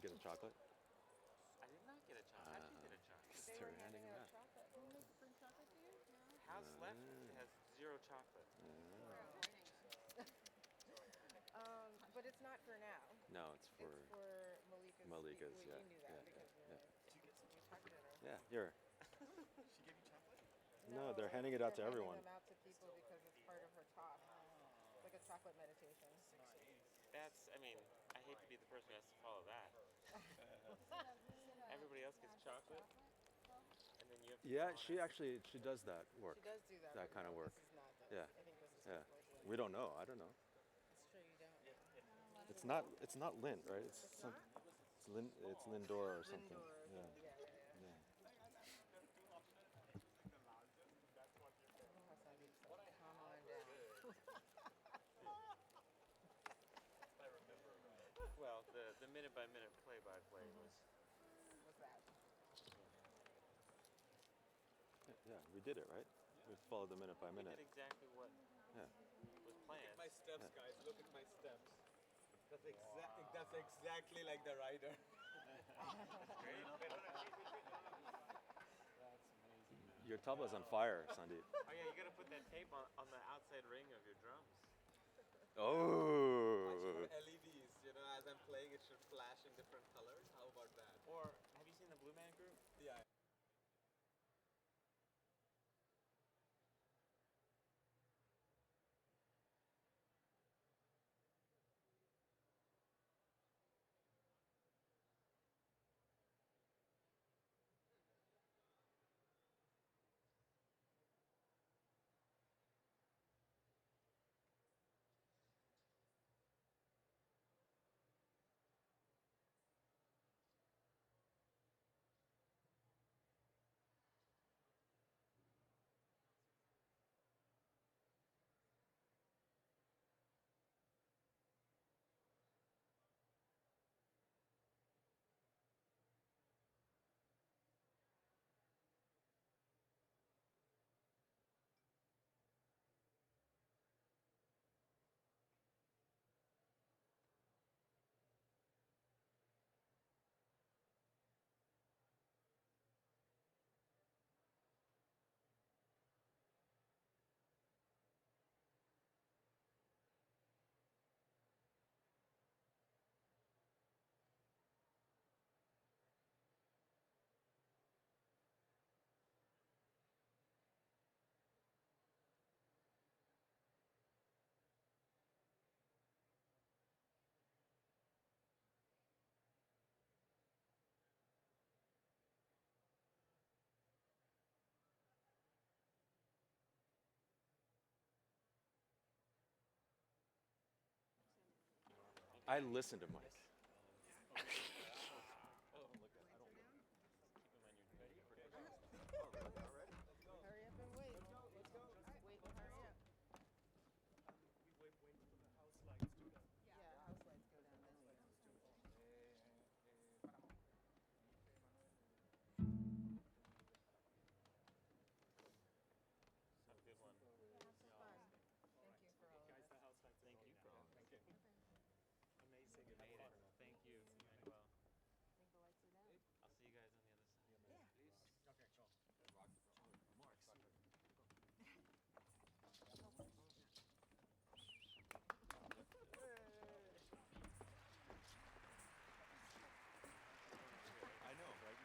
you get a chocolate? I did not get a chocolate. I didn't get a chocolate. They They're were handing handing them out out. chocolate. Who made bring chocolate to you? No. House left has 0 chocolate. But it's not for now. No, it's for It's for Malika's. Malika's. Well, Yeah, you knew that yeah, because yeah, we talked to her. yeah. Here. She gave you chocolate? No, they're handing it out to everyone. They're handing them out to people because it's part of her talk. It's like a chocolate meditation. That's, I mean, I hate to be the person who has to follow that. Everybody else gets chocolate, and then you have to Yeah, follow she that. actually does that work. She does do that. That but kind of no, work. This is not this. Yeah. I think this is Yeah. like We don't know. I don't know. It's true you don't. It's not lint, right? It's not? it's Lindor or something. Lindor or Yeah. something. Yeah. Yeah. Come on down. Well, the minute-by-minute play-by-play was... What's that? Yeah, we did it, right? We followed the minute by We minute. did exactly what Yeah. was planned. My steps, guys. Look at my steps. That's exactly like the rider. Your tabla's on fire, Sandeep. Oh yeah, you gotta put that tape on the outside ring of your drums. Oh. LEDs, as I'm playing, it should flash in different colors. How about that? Or, have you seen the Blue Man Group? Yeah. I listen to Mike. Hurry up and wait. Wait and hurry up. Yeah, house lights go down then we Have a good one. fun. Thank you for all of this. Thank you for all this. Amazing. You made it. Thank you, Manuel. I think the lights are down. I'll see you guys on the other side. Yeah. Okay, cool. I know, right?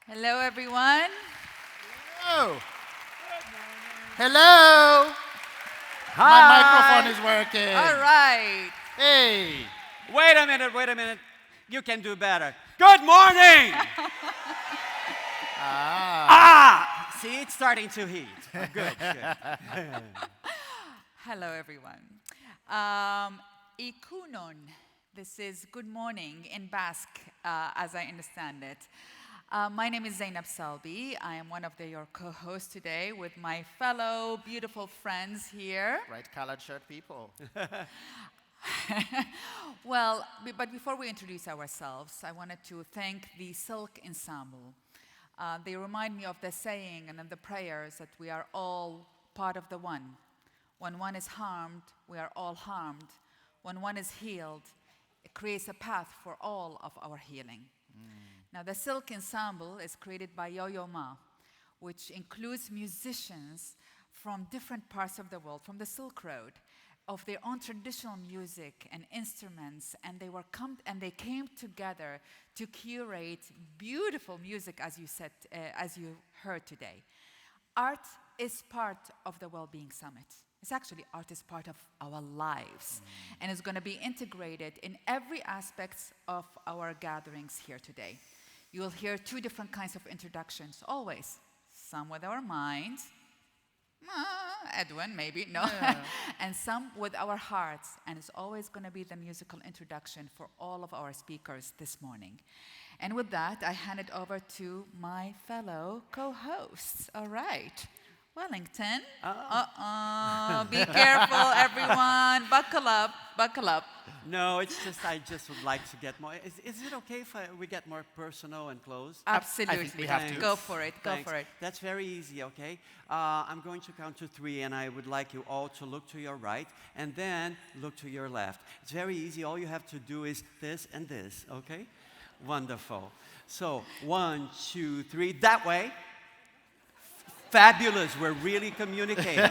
Hello, everyone. Hello. Hello. My microphone is working. All right. Hey. Wait a minute. You can do better. Good morning! See, it's starting to heat. Oh, good. Hello, everyone. Ikunon. This is good morning in Basque, as I understand it. My name is Zainab Salbi. I am one of your co-hosts today with my fellow beautiful friends here. Bright colored shirt people. Well, but before we introduce ourselves, I wanted to thank the Silk Ensemble. They remind me of the saying and of the prayers that we are all part of the one. When one is harmed, we are all harmed. When one is healed, it creates a path for all of our healing. Now, the Silk Ensemble is created by Yo-Yo Ma, which includes musicians from different parts of the world, from the Silk Road, of their own traditional music and instruments, and they came together to curate beautiful music, as you said, as you heard today. Art is part of the Wellbeing Summit. It's actually art is part of our lives, and it's going to be integrated in every aspect of our gatherings here today. You will hear two different kinds of introductions, always. Some with our minds, Edwin, maybe, no. And some with our hearts. And it's always going to be the musical introduction for all of our speakers this morning. And with that, I hand it over to my fellow co-hosts. All right. Wellington. Be careful, everyone. Buckle up. No, it's just I just would like to get more. Is it okay if we get more personal and close? Absolutely. I think we have to. Go for it. Thanks. That's very easy, okay? I'm going to count to 3, and I would like you all to look to your right, and then look to your left. It's very easy. All you have to do is this and this, okay? Wonderful. So, 1, 2, 3, that way. Fabulous. We're really communicating.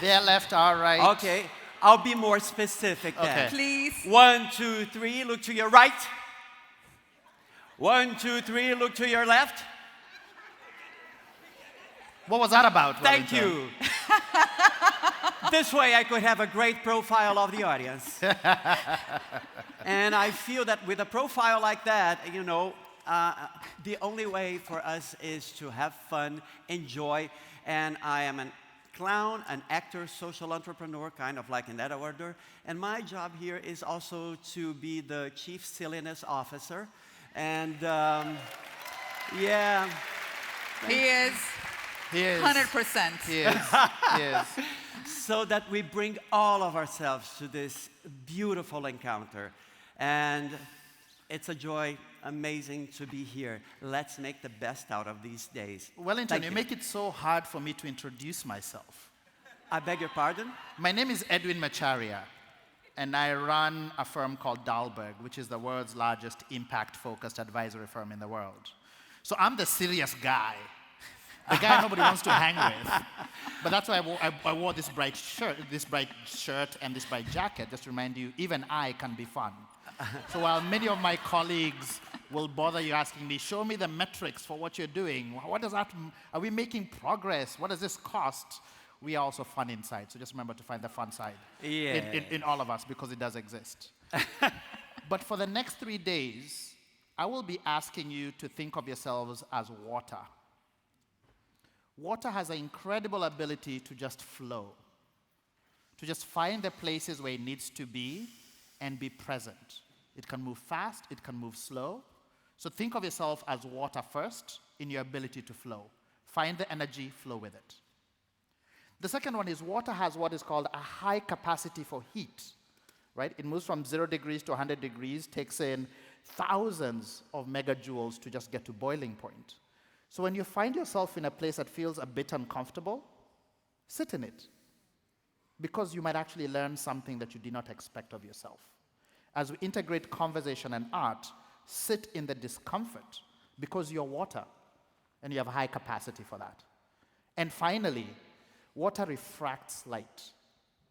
Their left, our right. Okay. I'll be more specific then. Okay. Please. 1, 2, 3, look to your right. 1, 2, 3, look to your left. What was that about, Thank Wellington? you. This way I could have a great profile of the audience. And I feel that with a profile like that, you know, the only way for us is to have fun, enjoy, and I am a clown, an actor, social entrepreneur, kind of like in that order. And my job here is also to be the chief silliness officer. And yeah. He is. 100%. He is. He is. So that we bring all of ourselves to this beautiful encounter. And it's a joy, amazing to be here. Let's make the best out of these days. Wellington, you make it so hard for me to introduce myself. I beg your pardon? My name is Edwin Macharia, and I run a firm called Dahlberg, which is the world's largest impact-focused advisory firm in the world. So I'm the serious guy, the guy nobody wants to hang with. But that's why I wore this bright shirt and this bright jacket, just to remind you, even I can be fun. So while many of my colleagues will bother you asking me, show me the metrics for what you're doing. What does that, are we making progress? What does this cost? We are also fun inside, so just remember to find the fun side in all of us, because it does exist. But for the next 3 days, I will be asking you to think of yourselves as water. Water has an incredible ability to just flow, to just find the places where it needs to be and be present. It can move fast, it can move slow. So think of yourself as water first in your ability to flow. Find the energy, flow with it. The second one is water has what is called a high capacity for heat, right? It moves from 0 degrees to 100 degrees, takes in thousands of megajoules to just get to boiling point. So when you find yourself in a place that feels a bit uncomfortable, sit in it, because you might actually learn something that you did not expect of yourself. As we integrate conversation and art, sit in the discomfort, because you're water, and you have high capacity for that. And finally, water refracts light.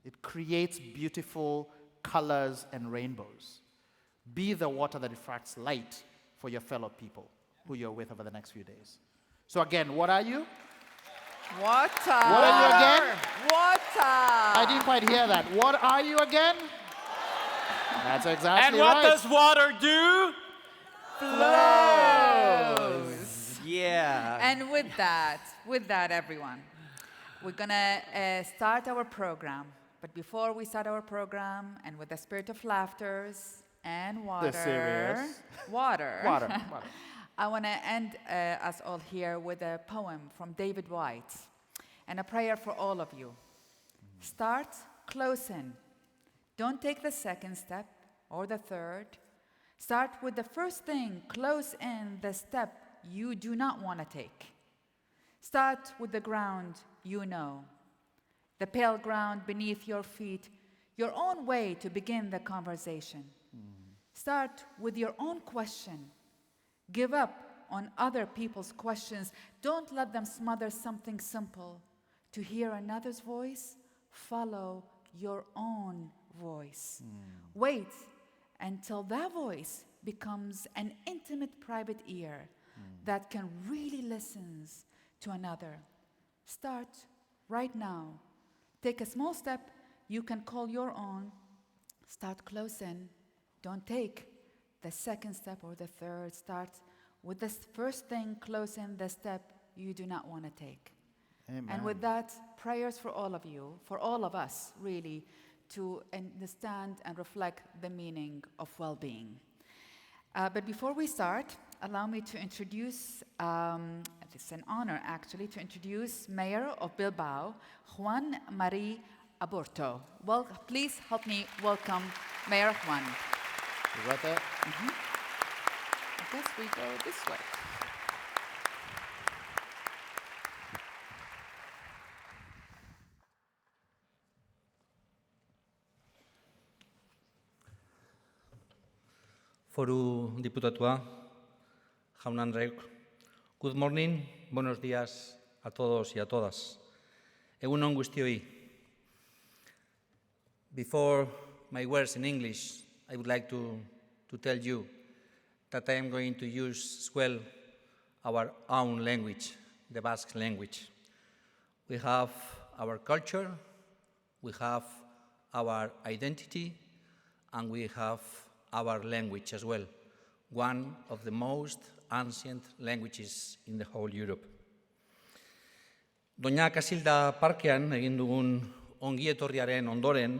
It creates beautiful colors and rainbows. Be the water that refracts light for your fellow people. who you're with over the next few days. So again, what are you? Water. What are you again? Water. I didn't quite hear that. What are you again? That's exactly And what right. does water do? Flows. Yeah. And with that, everyone, we're gonna start our program. But before we start our program, and with the spirit of laughters and water, serious. water, Water. I want to end us all here with a poem from David White and a prayer for all of you. Start close in. Don't take the second step or the third. Start with the first thing close in, the step you do not want to take. Start with the ground you know, the pale ground beneath your feet, your own way to begin the conversation. Start with your own question. Give up on other people's questions. Don't let them smother something simple. To hear another's voice, follow your own voice. Wait until that voice becomes an intimate private ear that can really listen to another. Start right now. Take a small step you can call your own. Start close in. Don't take the second step or the third. Start with the first thing close in, the step you do not want to take. Amen. And with that, prayers for all of you, for all of us, really, to understand and reflect the meaning of well-being. But before we start, allow me to introduce, it's an honor actually, to introduce Mayor of Bilbao, Juan Marie Aburto. Well, please help me welcome Mayor Juan. You got that? I guess we go this way. Foru diputatua, jaun Andreok, good morning, buenos días a todos y a todas. Egun on guztioi. Before my words in English, I would like to tell you that I am going to use as well our own language, the Basque language. We have our culture, we have our identity, and we have our language as well, one of the most ancient languages in the whole Europe. Doña Casilda parkean egin dugun ongietorriaren ondoren,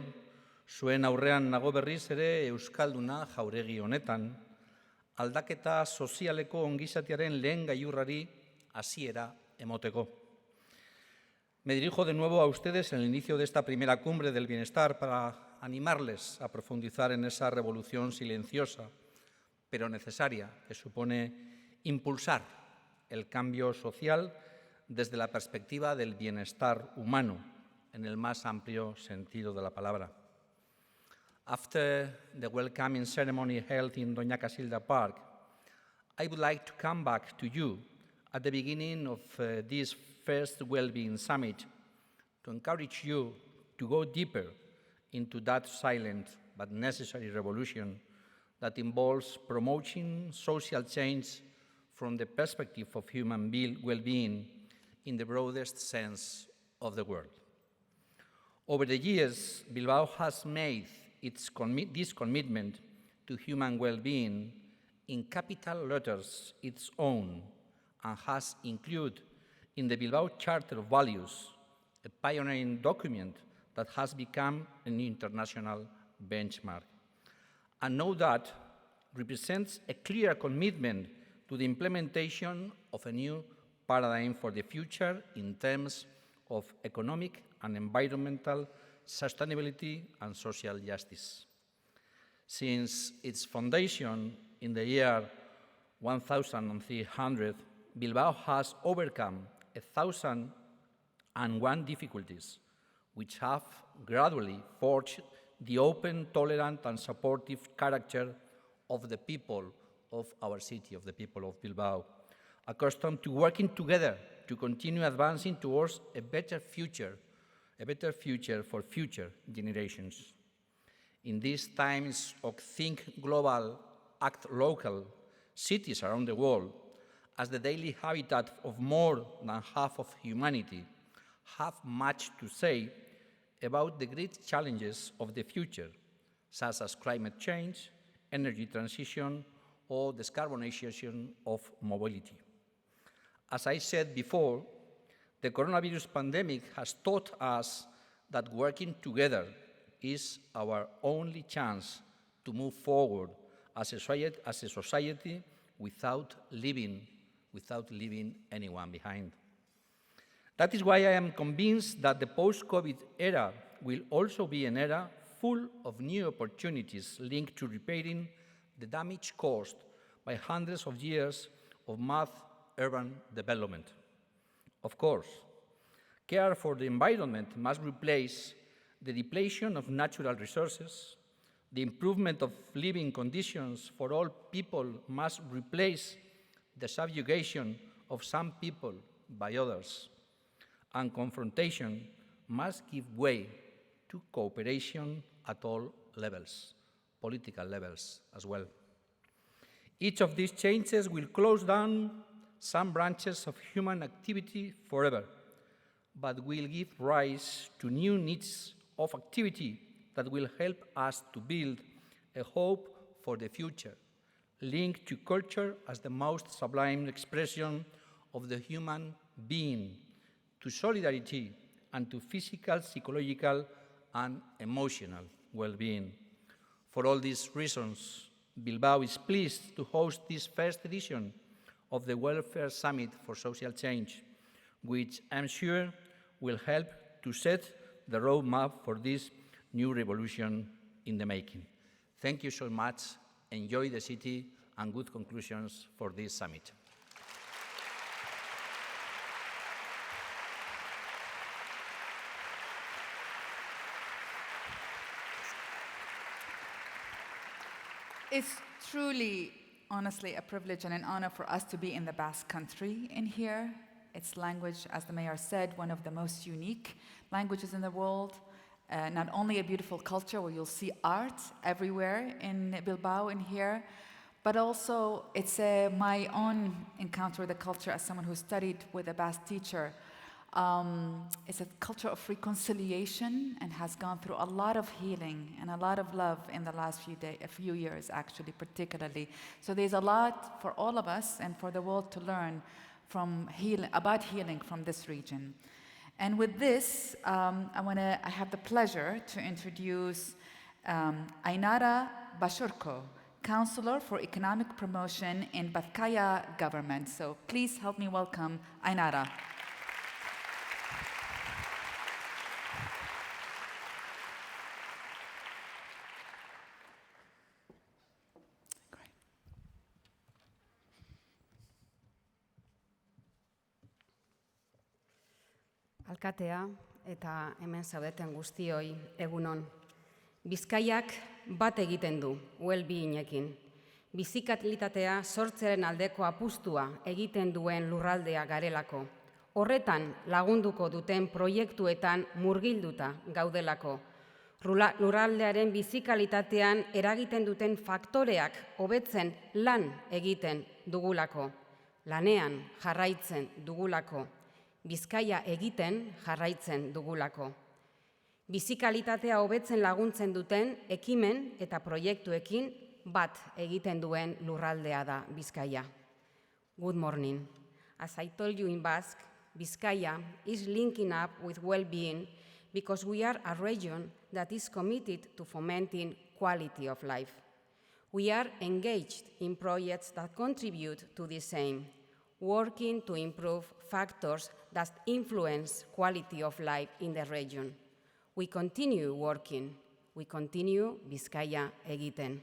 zuen aurrean nago berriz ere Euskalduna jauregi honetan, aldaketa sozialeko ongizatearen lehen gailurrari hasiera emoteko. Me dirijo de nuevo a ustedes en el inicio de esta primera cumbre del bienestar para animarles a profundizar en esa revolución silenciosa, pero necesaria, que supone impulsar el cambio social desde la perspectiva del bienestar humano, en el más amplio sentido de la palabra. After the welcoming ceremony held in Doña Casilda Park, I would like to come back to you at the beginning of this first Wellbeing Summit to encourage you to go deeper into that silent but necessary revolution that involves promoting social change from the perspective of human well-being in the broadest sense of the word. Over the years, Bilbao has made this commitment to human well-being in capital letters its own and has included in the Bilbao Charter of Values, a pioneering document that has become an international benchmark. And now that represents a clear commitment to the implementation of a new paradigm for the future in terms of economic and environmental sustainability and social justice. Since its foundation in the year 1300, Bilbao has overcome 1,001 difficulties, which have gradually forged the open, tolerant, and supportive character of the people of our city, of the people of Bilbao, accustomed to working together to continue advancing towards a better future for future generations. In these times of think global, act local, cities around the world as the daily habitat of more than half of humanity, have much to say about the great challenges of the future, such as climate change, energy transition, or decarbonization of mobility. As I said before, the coronavirus pandemic has taught us that working together is our only chance to move forward as a society without leaving anyone behind. That is why I am convinced that the post-COVID era will also be an era full of new opportunities linked to repairing the damage caused by hundreds of years of mass urban development. Of course, care for the environment must replace the depletion of natural resources. The improvement of living conditions for all people must replace the subjugation of some people by others. And confrontation must give way to cooperation at all levels, political levels as well. Each of these changes will close down some branches of human activity forever, but will give rise to new needs of activity that will help us to build a hope for the future, linked to culture as the most sublime expression of the human being, to solidarity, and to physical, psychological, and emotional well-being. For all these reasons, Bilbao is pleased to host this first edition of the Welfare Summit for Social Change, which I'm sure will help to set the roadmap for this new revolution in the making. Thank you so much. Enjoy the city and good conclusions for this summit. It's truly, honestly, a privilege and an honor for us to be in the Basque Country in here. Its language, as the mayor said, one of the most unique languages in the world. Not only a beautiful culture where you'll see art everywhere in Bilbao in here, but also it's my own encounter with the culture as someone who studied with a Basque teacher. It's a culture of reconciliation and has gone through a lot of healing and a lot of love in the last few years, actually, particularly. So there's a lot for all of us and for the world to learn about healing from this region. And with this, I have the pleasure to introduce Ainara Basurko, Counselor for Economic Promotion in Bazkaia Government. So please help me welcome Ainara. Alkatea eta hemen zaudeten guztioi egunon. Bizkaiak bat egiten du Wellbeingekin. Bizikalitatea sortzearen aldeko apustua egiten duen lurraldea garelako. Horretan lagunduko duten proiektuetan murgilduta gaudelako. Lurraldearen bizikalitatean eragiten duten faktoreak hobetzen lan egiten dugulako. Lanean jarraitzen dugulako. Bizkaia egiten jarraitzen dugulako. Bizikalitatea hobetzen laguntzen duten ekimen eta proiektuekin bat egiten duen lurraldea da Bizkaia. Good morning. As I told you in Basque, Bizkaia is linking up with well-being because we are a region that is committed to fomenting quality of life. We are engaged in projects that contribute to the same, working to improve factors that influence quality of life in the region. We continue working. We continue Bizkaia egiten.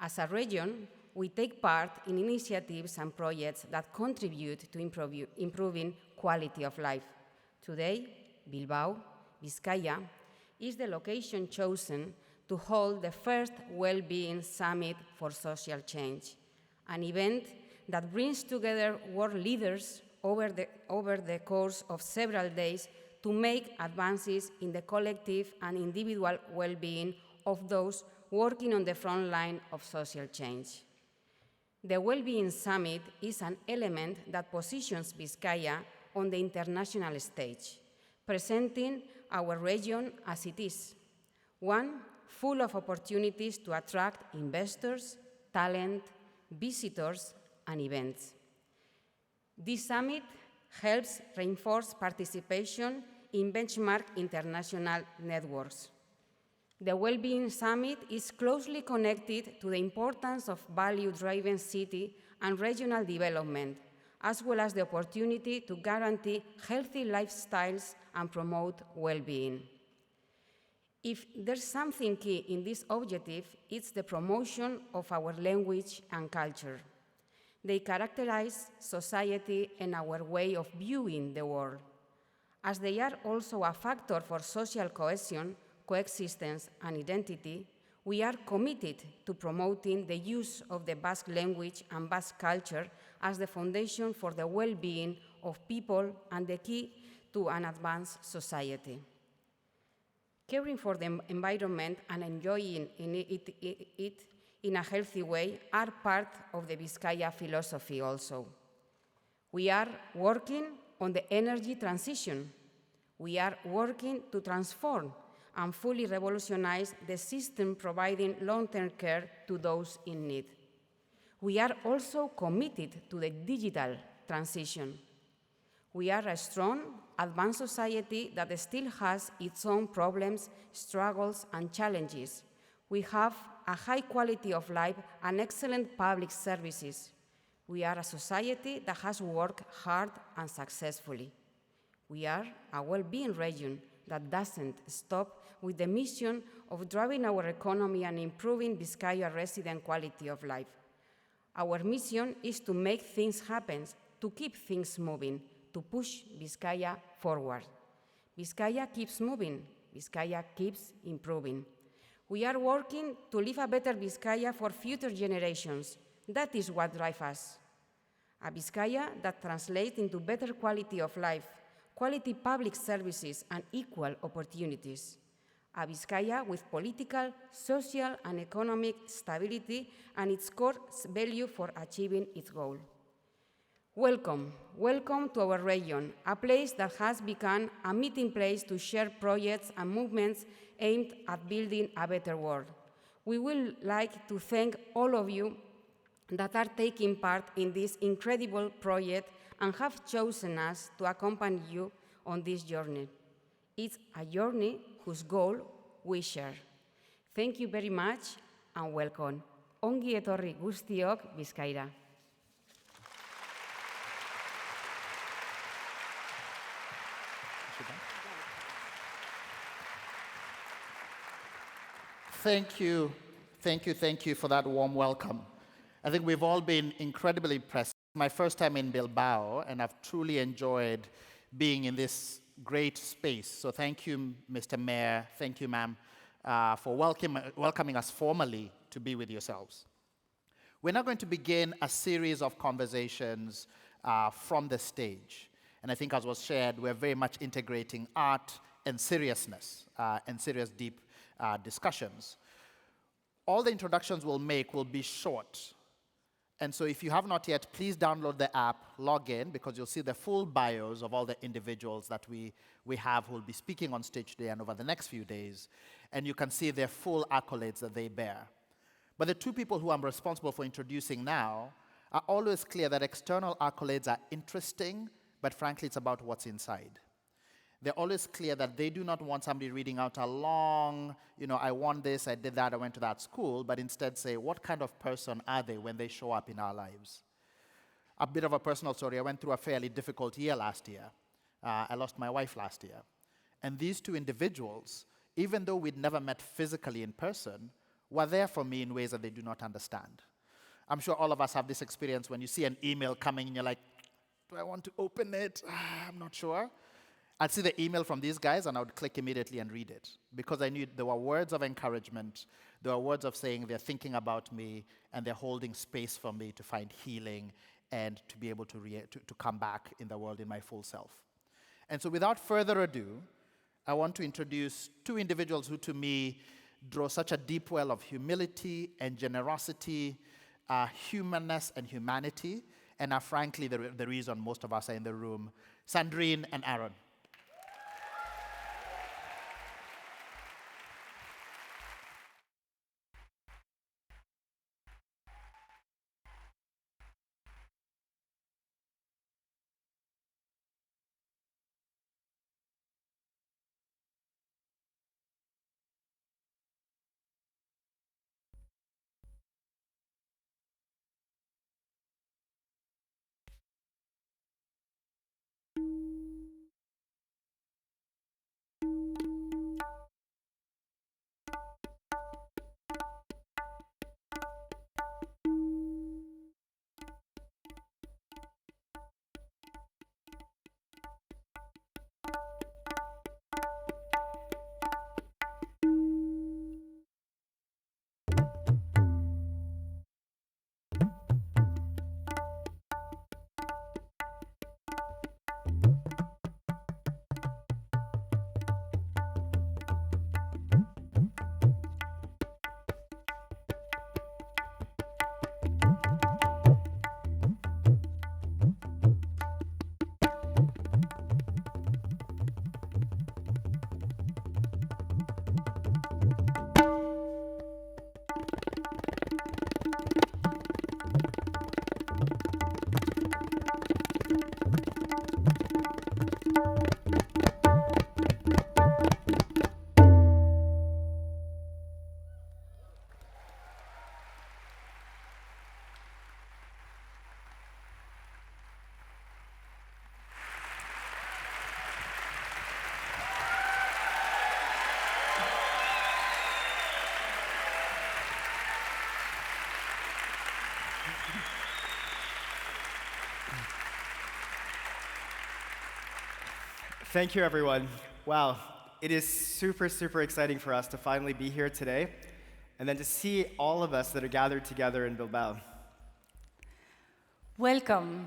As a region, we take part in initiatives and projects that contribute to improving quality of life. Today, Bilbao, Bizkaia, is the location chosen to hold the first Wellbeing Summit for Social Change, an event that brings together world leaders over the course of several days to make advances in the collective and individual well-being of those working on the front line of social change. The Wellbeing Summit is an element that positions Vizcaya on the international stage, presenting our region as it is, one full of opportunities to attract investors, talent, visitors, and events. This summit helps reinforce participation in benchmark international networks. The Wellbeing Summit is closely connected to the importance of value-driven city and regional development, as well as the opportunity to guarantee healthy lifestyles and promote well-being. If there's something key in this objective, it's the promotion of our language and culture. They characterize society and our way of viewing the world. As they are also a factor for social cohesion, coexistence, and identity, we are committed to promoting the use of the Basque language and Basque culture as the foundation for the well-being of people and the key to an advanced society. Caring for the environment and enjoying it in a healthy way are part of the Vizcaya philosophy also. We are working on the energy transition. We are working to transform and fully revolutionize the system providing long-term care to those in need. We are also committed to the digital transition. We are a strong, advanced society that still has its own problems, struggles, and challenges. We have a high quality of life and excellent public services. We are a society that has worked hard and successfully. We are a well-being region that doesn't stop with the mission of driving our economy and improving Vizcaya resident quality of life. Our mission is to make things happen, to keep things moving, to push Vizcaya forward. Vizcaya keeps moving, Vizcaya keeps improving. We are working to leave a better Vizcaya for future generations. That is what drives us. A Vizcaya that translates into better quality of life, quality public services, and equal opportunities. A Vizcaya with political, social, and economic stability and its core value for achieving its goal. Welcome, welcome to our region, a place that has become a meeting place to share projects and movements aimed at building a better world. We would like to thank all of you that are taking part in this incredible project and have chosen us to accompany you on this journey. It's a journey whose goal we share. Thank you very much and welcome. Ongi etorri guztiok Bizkaira. Thank you for that warm welcome. I think we've all been incredibly impressed. My first time in Bilbao, and I've truly enjoyed being in this great space. So thank you, Mr. Mayor, thank you, ma'am, for welcoming us formally to be with yourselves. We're now going to begin a series of conversations from the stage. And I think, as was shared, we're very much integrating art and seriousness and serious, deep discussions. All the introductions we'll make will be short. And so if you have not yet, please download the app, log in, because you'll see the full bios of all the individuals that we have who will be speaking on stage today and over the next few days. And you can see their full accolades that they bear. But the two people who I'm responsible for introducing now are always clear that external accolades are interesting, but frankly, it's about what's inside. They're always clear that they do not want somebody reading out a long, I won this, I did that, I went to that school, but instead say, what kind of person are they when they show up in our lives? A bit of a personal story. I went through a fairly difficult year last year. I lost my wife last year. And these two individuals, even though we'd never met physically in person, were there for me in ways that they do not understand. I'm sure all of us have this experience when you see an email coming and you're like, do I want to open it? I'm not sure. I'd see the email from these guys and I would click immediately and read it because I knew there were words of encouragement, there were words of saying they're thinking about me and they're holding space for me to find healing and to be able to come back in the world in my full self. And so without further ado, I want to introduce two individuals who to me draw such a deep well of humility and generosity humanness and humanity, and are frankly the reason most of us are in the room. Sandrine and Aaron. Thank you, everyone. Wow, it is super, super exciting for us to finally be here today, and then to see all of us that are gathered together in Bilbao. Welcome.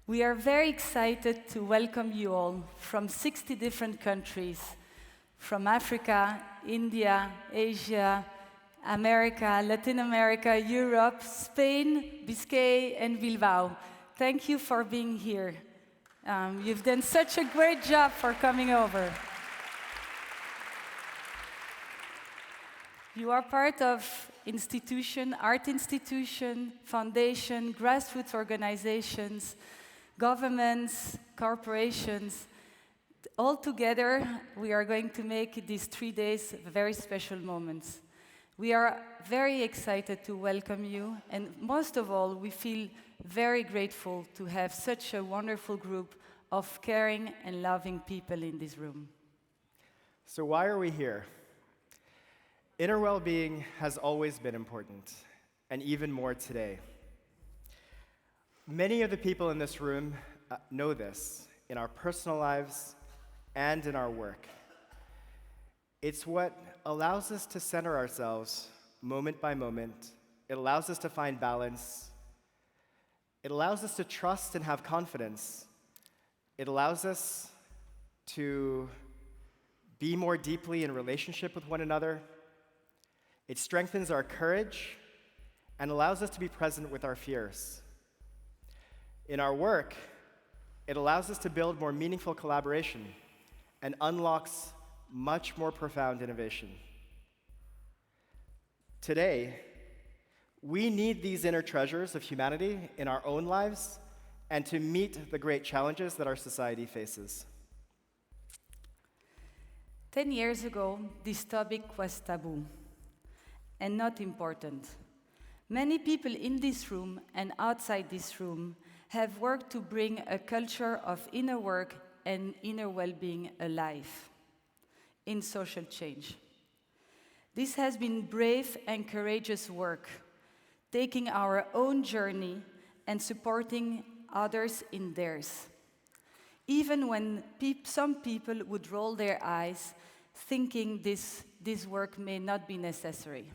We are very excited to welcome you all from 60 different countries, from Africa, India, Asia, America, Latin America, Europe, Spain, Biscay, and Bilbao. Thank you for being here. You've done such a great job for coming over. You are part of institution, art institution, foundation, grassroots organizations, governments, corporations. All together, we are going to make these 3 days very special moments. We are very excited to welcome you, and most of all, we feel very grateful to have such a wonderful group of caring and loving people in this room. So why are we here? Inner well-being has always been important, and even more today. Many of the people in this room know this in our personal lives and in our work. It's what allows us to center ourselves moment by moment. It allows us to find balance. It allows us to trust and have confidence. It allows us to be more deeply in relationship with one another. It strengthens our courage and allows us to be present with our fears. In our work, it allows us to build more meaningful collaboration and unlocks much more profound innovation. Today, we need these inner treasures of humanity in our own lives and to meet the great challenges that our society faces. 10 years ago, this topic was taboo and not important. Many people in this room and outside this room have worked to bring a culture of inner work and inner well-being alive in social change. This has been brave and courageous work, taking our own journey and supporting others in theirs, even when some people would roll their eyes, thinking this work may not be necessary.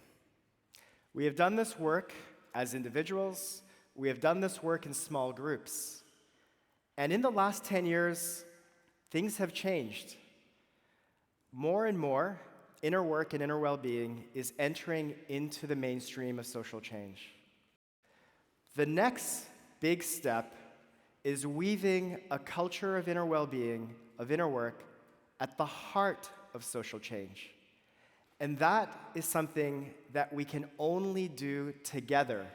We have done this work as individuals. We have done this work in small groups. And in the last 10 years, things have changed. More and more, inner work and inner well-being is entering into the mainstream of social change. The next big step is weaving a culture of inner well-being, of inner work, at the heart of social change. And that is something that we can only do together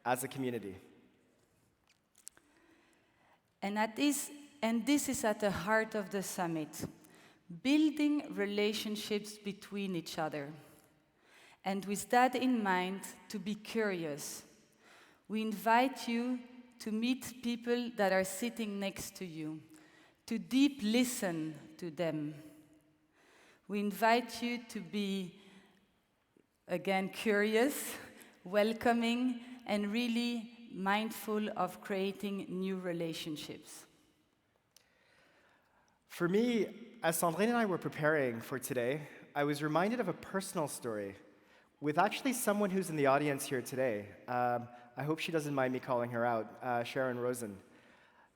as a community. And this is at the heart of the summit, building relationships between each other. And with that in mind, to be curious. We invite you to meet people that are sitting next to you, to deep listen to them. We invite you to be, again, curious, welcoming, and really mindful of creating new relationships. For me, as Sandrine and I were preparing for today, I was reminded of a personal story with actually someone who's in the audience here today. I hope she doesn't mind me calling her out, Sharon Rosen.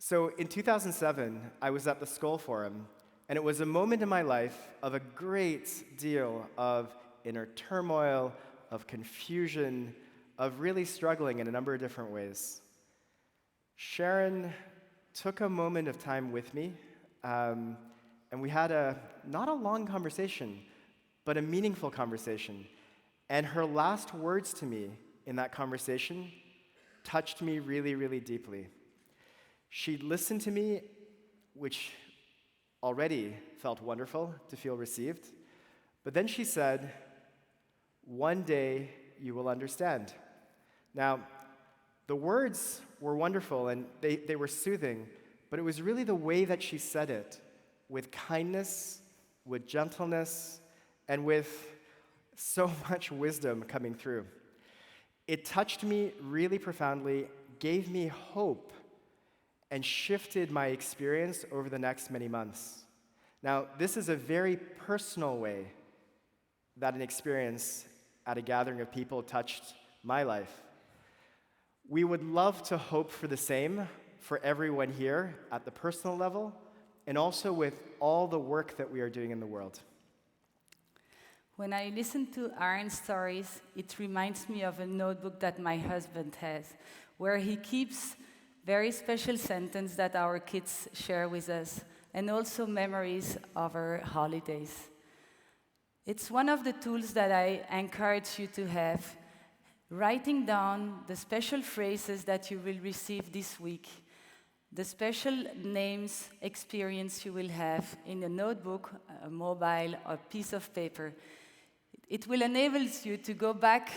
So in 2007, I was at the Skoll Forum, and it was a moment in my life of a great deal of inner turmoil, of confusion, of really struggling in a number of different ways. Sharon took a moment of time with me, and we had not a long conversation, but a meaningful conversation. And her last words to me in that conversation touched me really, really deeply. She listened to me, which already felt wonderful to feel received. But then she said, "One day you will understand." Now, the words were wonderful and they were soothing, but it was really the way that she said it, with kindness, with gentleness, and with so much wisdom coming through. It touched me really profoundly, gave me hope, and shifted my experience over the next many months. Now, this is a very personal way that an experience at a gathering of people touched my life. We would love to hope for the same for everyone here at the personal level, and also with all the work that we are doing in the world. When I listen to Aaron's stories, it reminds me of a notebook that my husband has, where he keeps very special sentences that our kids share with us, and also memories of our holidays. It's one of the tools that I encourage you to have, writing down the special phrases that you will receive this week, the special names, experience you will have in a notebook, a mobile, or a piece of paper. It will enable you to go back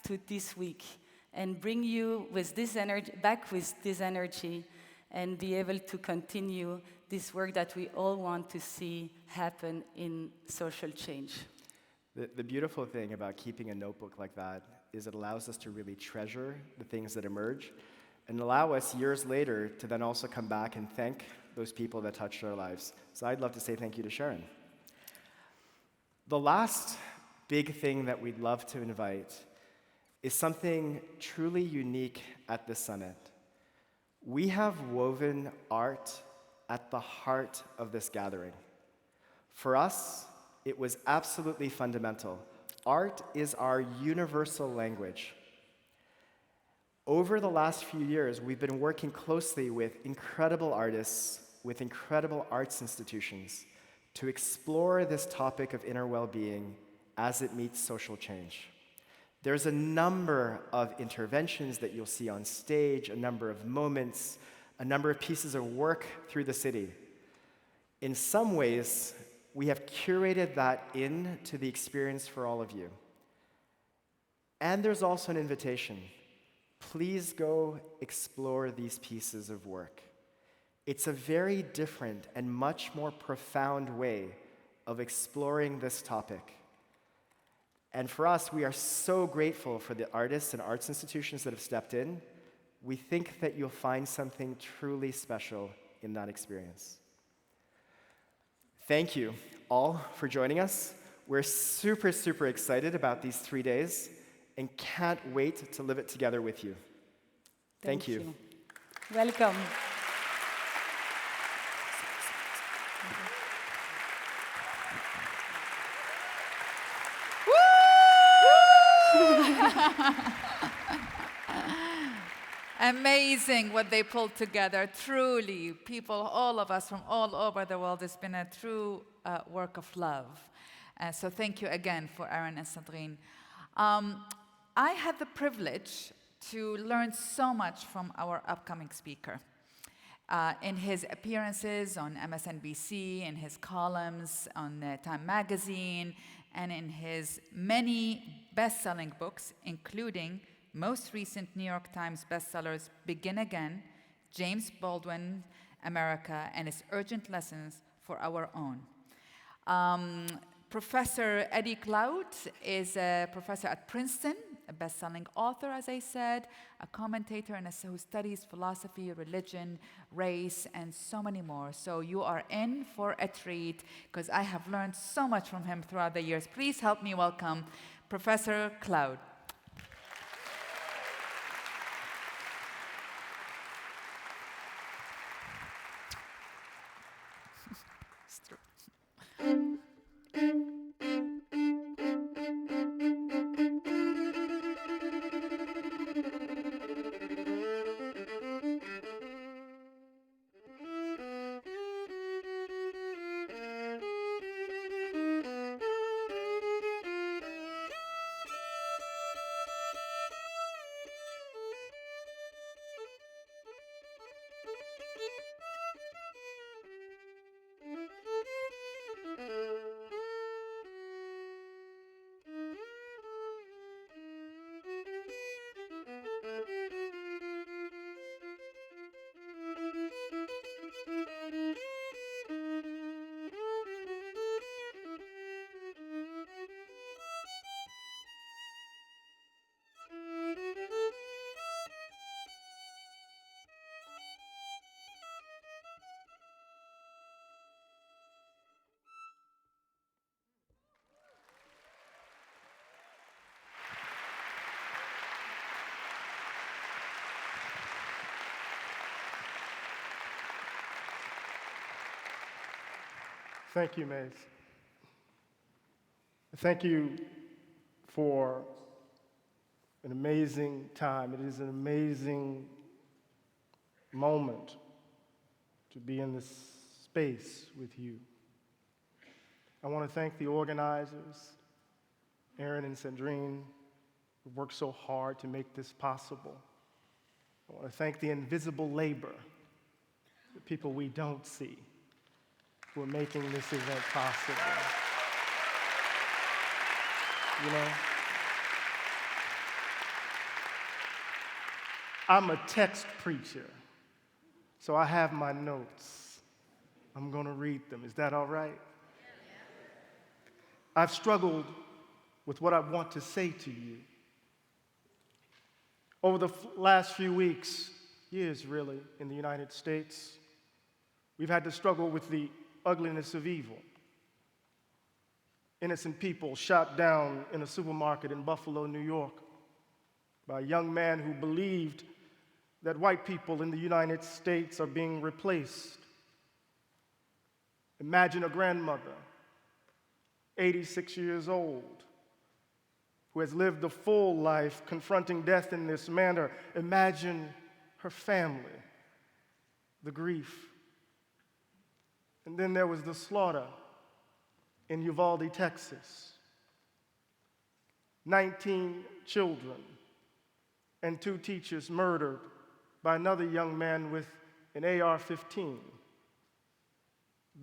to this week and bring you with this energy, back with this energy, and be able to continue this work that we all want to see happen in social change. The beautiful thing about keeping a notebook like that is it allows us to really treasure the things that emerge and allow us years later to then also come back and thank those people that touched our lives. So I'd love to say thank you to Sharon. The last big thing that we'd love to invite is something truly unique at this summit. We have woven art at the heart of this gathering. For us, it was absolutely fundamental. Art is our universal language. Over the last few years, we've been working closely with incredible artists, with incredible arts institutions, to explore this topic of inner well-being as it meets social change. There's a number of interventions that you'll see on stage, a number of moments, a number of pieces of work through the city. In some ways, we have curated that into the experience for all of you. And there's also an invitation. Please go explore these pieces of work. It's a very different and much more profound way of exploring this topic. And for us, we are so grateful for the artists and arts institutions that have stepped in. We think that you'll find something truly special in that experience. Thank you all for joining us. We're super, super excited about these 3 days and can't wait to live it together with you. Thank you. Welcome. Amazing what they pulled together. Truly, people, all of us from all over the world, it's been a true work of love. So thank you again for Aaron and Sandrine. I had the privilege to learn so much from our upcoming speaker. In his appearances on MSNBC, in his columns on Time Magazine, and in his many best-selling books, including most recent New York Times bestsellers Begin Again, James Baldwin, America, and its urgent lessons for our own. Professor Eddie Cloud is a professor at Princeton, a best-selling author, as I said, a commentator and who studies philosophy, religion, race, and so many more. So you are in for a treat, because I have learned so much from him throughout the years. Please help me welcome Professor Cloud. Thank you, Maze. Thank you for an amazing time. It is an amazing moment to be in this space with you. I want to thank the organizers, Aaron and Sandrine, who worked so hard to make this possible. I want to thank the invisible labor, the people we don't see, who are making this event possible. You know, I'm a text preacher, so I have my notes. I'm going to read them. Is that all right? I've struggled with what I want to say to you. Over the last few weeks, years really, in the United States, we've had to struggle with the ugliness of evil. Innocent people shot down in a supermarket in Buffalo, New York, by a young man who believed that white people in the United States are being replaced. Imagine a grandmother, 86 years old, who has lived a full life confronting death in this manner. Imagine her family, the grief. And then there was the slaughter in Uvalde, Texas. 19 children and 2 teachers murdered by another young man with an AR-15.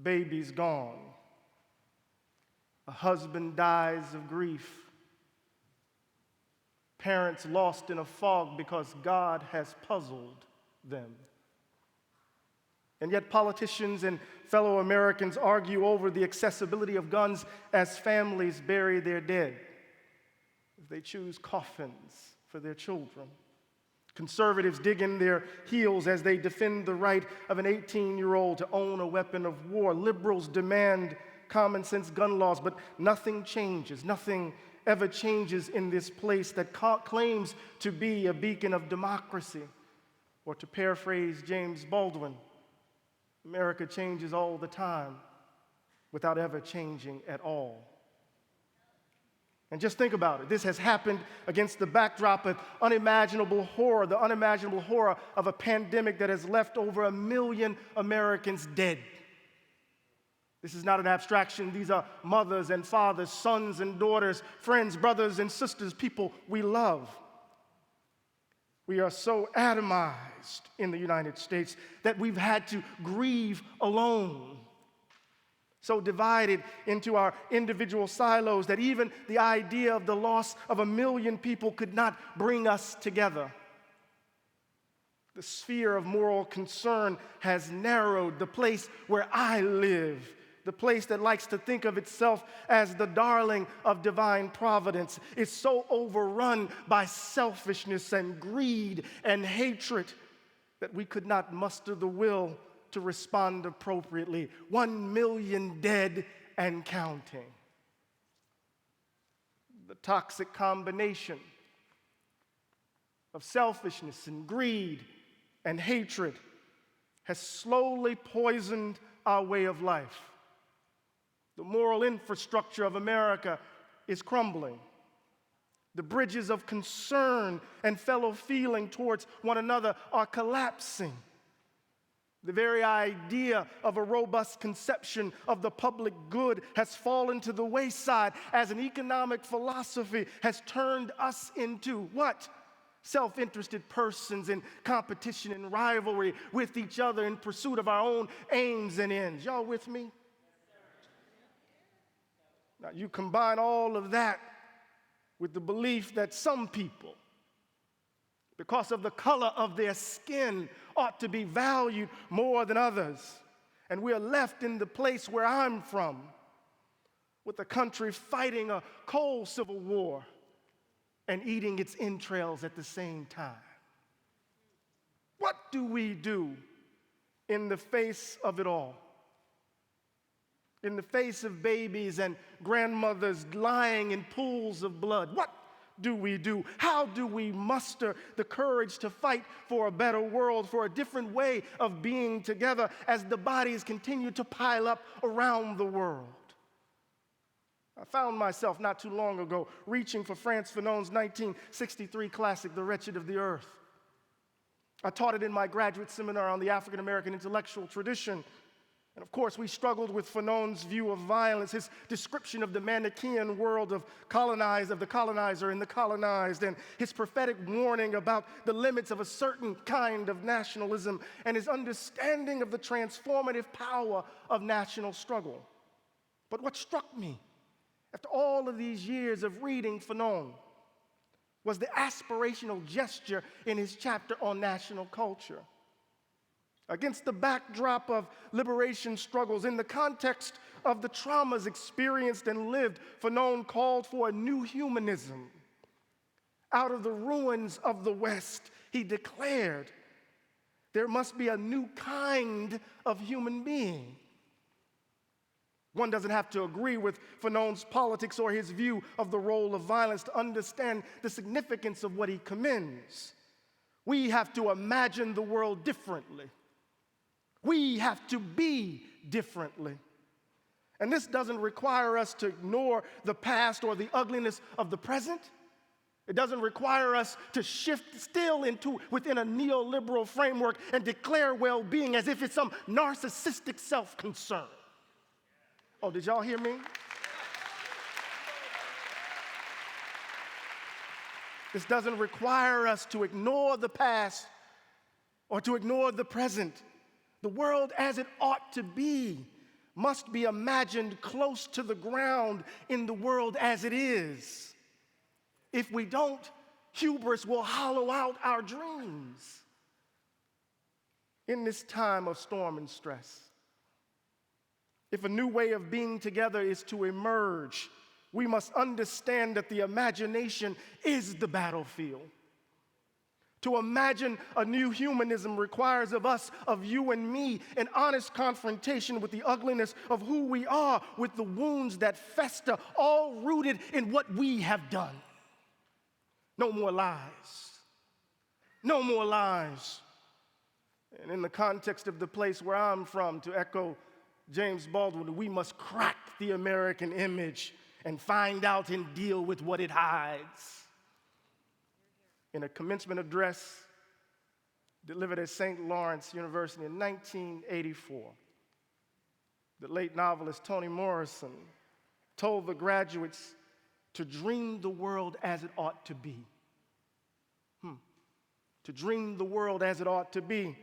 Babies gone. A husband dies of grief. Parents lost in a fog because God has puzzled them. And yet politicians and fellow Americans argue over the accessibility of guns as families bury their dead. They choose coffins for their children. Conservatives dig in their heels as they defend the right of an 18-year-old to own a weapon of war. Liberals demand common sense gun laws, but nothing changes. Nothing ever changes in this place that claims to be a beacon of democracy. Or to paraphrase James Baldwin, America changes all the time without ever changing at all. And just think about it. This has happened against the backdrop of unimaginable horror, the unimaginable horror of a pandemic that has left over 1 million Americans dead. This is not an abstraction. These are mothers and fathers, sons and daughters, friends, brothers and sisters, people we love. We are so atomized in the United States that we've had to grieve alone. So divided into our individual silos that even the idea of the loss of 1 million people could not bring us together. The sphere of moral concern has narrowed. The place where I live, the place that likes to think of itself as the darling of divine providence, is so overrun by selfishness and greed and hatred that we could not muster the will to respond appropriately. 1 million dead and counting. The toxic combination of selfishness and greed and hatred has slowly poisoned our way of life. The moral infrastructure of America is crumbling. The bridges of concern and fellow feeling towards one another are collapsing. The very idea of a robust conception of the public good has fallen to the wayside as an economic philosophy has turned us into what? Self-interested persons in competition and rivalry with each other in pursuit of our own aims and ends. Y'all with me? Now, you combine all of that with the belief that some people, because of the color of their skin, ought to be valued more than others. And we are left in the place where I'm from, with the country fighting a cold civil war and eating its entrails at the same time. What do we do in the face of it all? In the face of babies and grandmothers lying in pools of blood, what do we do? How do we muster the courage to fight for a better world, for a different way of being together as the bodies continue to pile up around the world? I found myself not too long ago reaching for Frantz Fanon's 1963 classic, The Wretched of the Earth. I taught it in my graduate seminar on the African American intellectual tradition. And of course, we struggled with Fanon's view of violence, his description of the Manichaean world of the colonizer and the colonized, and his prophetic warning about the limits of a certain kind of nationalism, and his understanding of the transformative power of national struggle. But what struck me, after all of these years of reading Fanon, was the aspirational gesture in his chapter on national culture. Against the backdrop of liberation struggles, in the context of the traumas experienced and lived, Fanon called for a new humanism. Out of the ruins of the West, he declared, there must be a new kind of human being. One doesn't have to agree with Fanon's politics or his view of the role of violence to understand the significance of what he commends. We have to imagine the world differently. We have to be differently. And this doesn't require us to ignore the past or the ugliness of the present. It doesn't require us to shift still within a neoliberal framework and declare well-being as if it's some narcissistic self-concern. Oh, did y'all hear me? This doesn't require us to ignore the past or to ignore the present. The world as it ought to be must be imagined close to the ground in the world as it is. If we don't, hubris will hollow out our dreams. In this time of storm and stress, if a new way of being together is to emerge, we must understand that the imagination is the battlefield. To imagine a new humanism requires of us, of you and me, an honest confrontation with the ugliness of who we are, with the wounds that fester, all rooted in what we have done. No more lies. No more lies. And in the context of the place where I'm from, to echo James Baldwin, we must crack the American image and find out and deal with what it hides. In a commencement address delivered at St. Lawrence University in 1984, the late novelist Toni Morrison told the graduates to dream the world as it ought to be. To dream the world as it ought to be.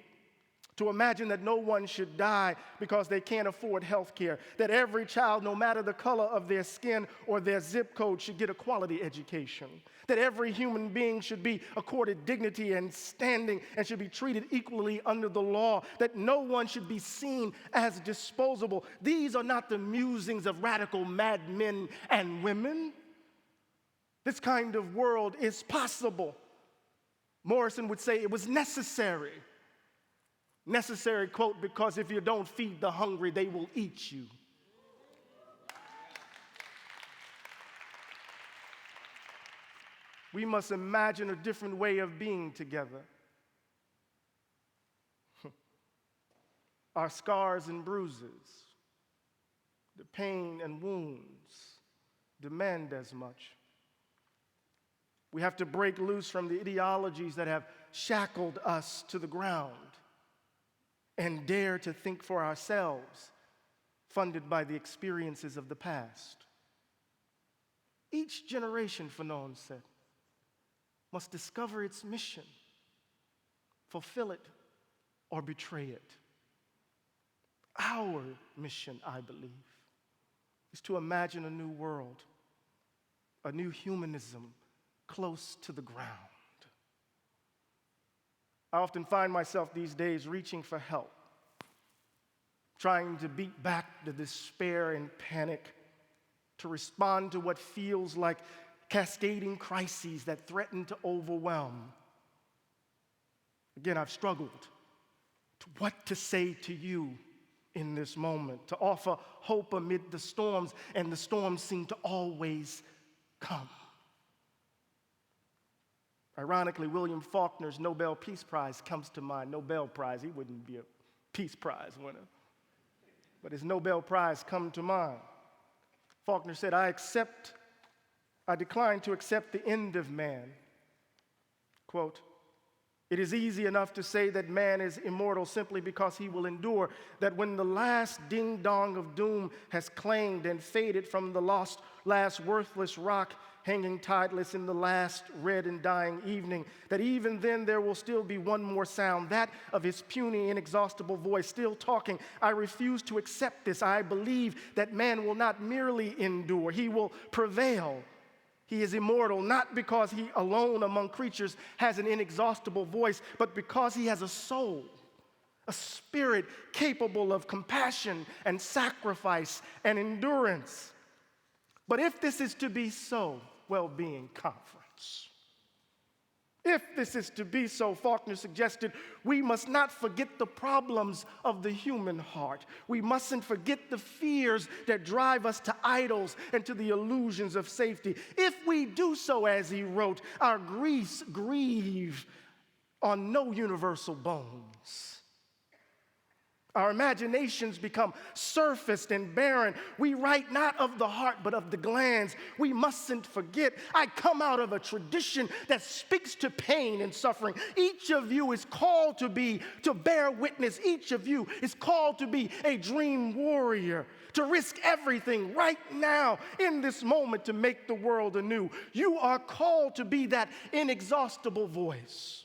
To imagine that no one should die because they can't afford health care. That every child, no matter the color of their skin or their zip code, should get a quality education. That every human being should be accorded dignity and standing and should be treated equally under the law. That no one should be seen as disposable. These are not the musings of radical madmen and women. This kind of world is possible. Morrison would say it was necessary. Necessary, quote, because if you don't feed the hungry, they will eat you. We must imagine a different way of being together. Our scars and bruises, the pain and wounds demand as much. We have to break loose from the ideologies that have shackled us to the ground and dare to think for ourselves, funded by the experiences of the past. Each generation, Fanon said, must discover its mission, fulfill it, or betray it. Our mission, I believe, is to imagine a new world, a new humanism close to the ground. I often find myself these days reaching for help, trying to beat back the despair and panic, to respond to what feels like cascading crises that threaten to overwhelm. Again, I've struggled to what to say to you in this moment, to offer hope amid the storms, and the storms seem to always come. Ironically, William Faulkner's Nobel Peace Prize comes to mind. Nobel Prize, he wouldn't be a Peace Prize winner. But his Nobel Prize come to mind. Faulkner said, I decline to accept the end of man. Quote, it is easy enough to say that man is immortal simply because he will endure, that when the last ding-dong of doom has clanged and faded from the last worthless rock hanging tideless in the last red and dying evening, that even then there will still be one more sound, that of his puny, inexhaustible voice still talking. I refuse to accept this. I believe that man will not merely endure, he will prevail. He is immortal, not because he alone among creatures has an inexhaustible voice, but because he has a soul, a spirit capable of compassion and sacrifice and endurance. But if this is to be so, Wellbeing Conference, if this is to be so, Faulkner suggested, we must not forget the problems of the human heart. We mustn't forget the fears that drive us to idols and to the illusions of safety. If we do so, as he wrote, our griefs grieve on no universal bones. Our imaginations become surfaced and barren. We write not of the heart, but of the glands. We mustn't forget, I come out of a tradition that speaks to pain and suffering. Each of you is called to bear witness. Each of you is called to be a dream warrior, to risk everything right now in this moment to make the world anew. You are called to be that inexhaustible voice,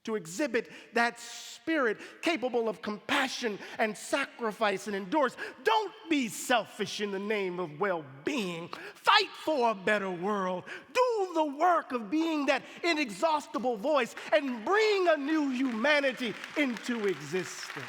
to exhibit that spirit capable of compassion and sacrifice and endurance. Don't be selfish in the name of well-being. Fight for a better world. Do the work of being that inexhaustible voice and bring a new humanity into existence.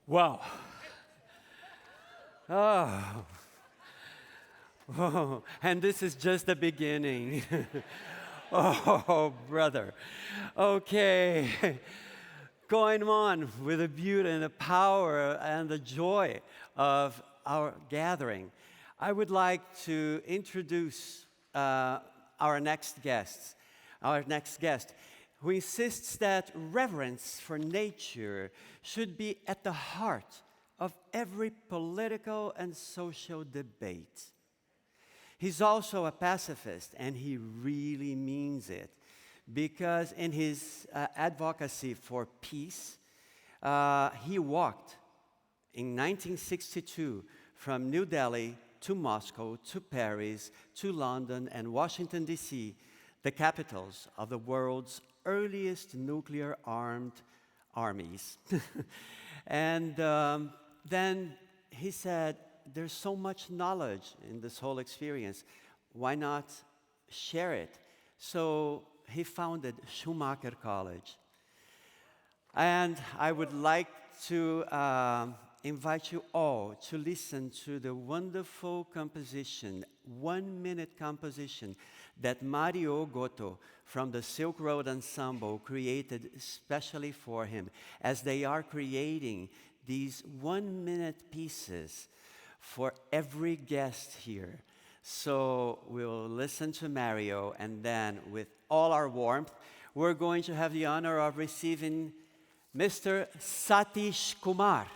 Wow. Oh. Oh, and this is just the beginning. Oh, brother. Okay. Going on with the beauty and the power and the joy of our gathering, I would like to introduce our next guest. Our next guest, who insists that reverence for nature should be at the heart of every political and social debate. He's also a pacifist, and he really means it, because in his advocacy for peace, he walked in 1962 from New Delhi to Moscow to Paris to London and Washington, D.C., the capitals of the world's earliest nuclear-armed armies. And then he said, there's so much knowledge in this whole experience. Why not share it? So he founded Schumacher College. And I would like to invite you all to listen to the wonderful composition, 1-minute composition, that Mario Goto from the Silk Road Ensemble created especially for him, as they are creating these 1-minute pieces for every guest here. So we'll listen to Mario, and then with all our warmth, we're going to have the honor of receiving Mr. Satish Kumar.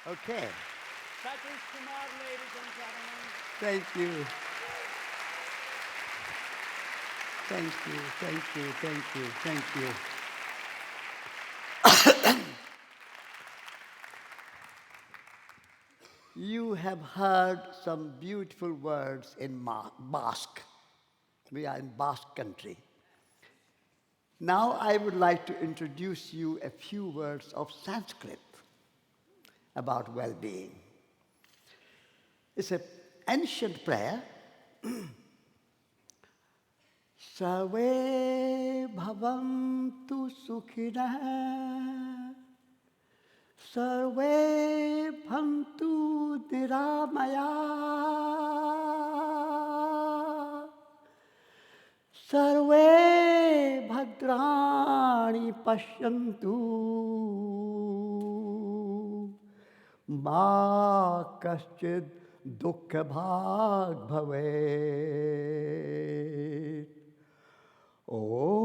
Okay. Satish Kumar, ladies and gentlemen. Thank you. Thank you, thank you, thank you, thank you. You have heard some beautiful words in Basque. We are in Basque country. Now I would like to introduce you a few words of Sanskrit about well-being. It's an ancient prayer. Sarve bhavantu sukhina, sarve bhantu niramaya, sarve bhadrani pashyantu, ma kaschid dukkha bhag bhavet. Om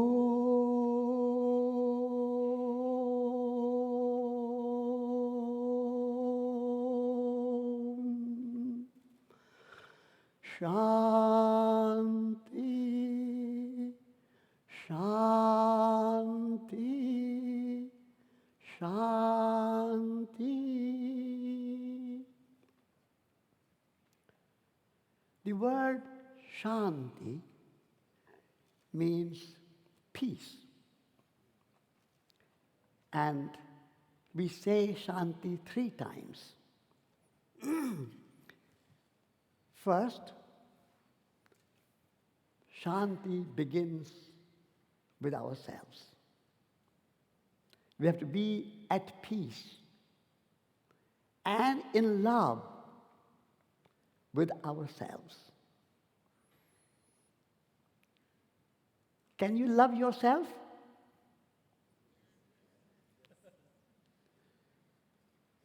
Shanti, Shanti, Shanti. The word Shanti means peace. And we say Shanti 3 times. First, Shanti begins with ourselves. We have to be at peace and in love with ourselves. Can you love yourself?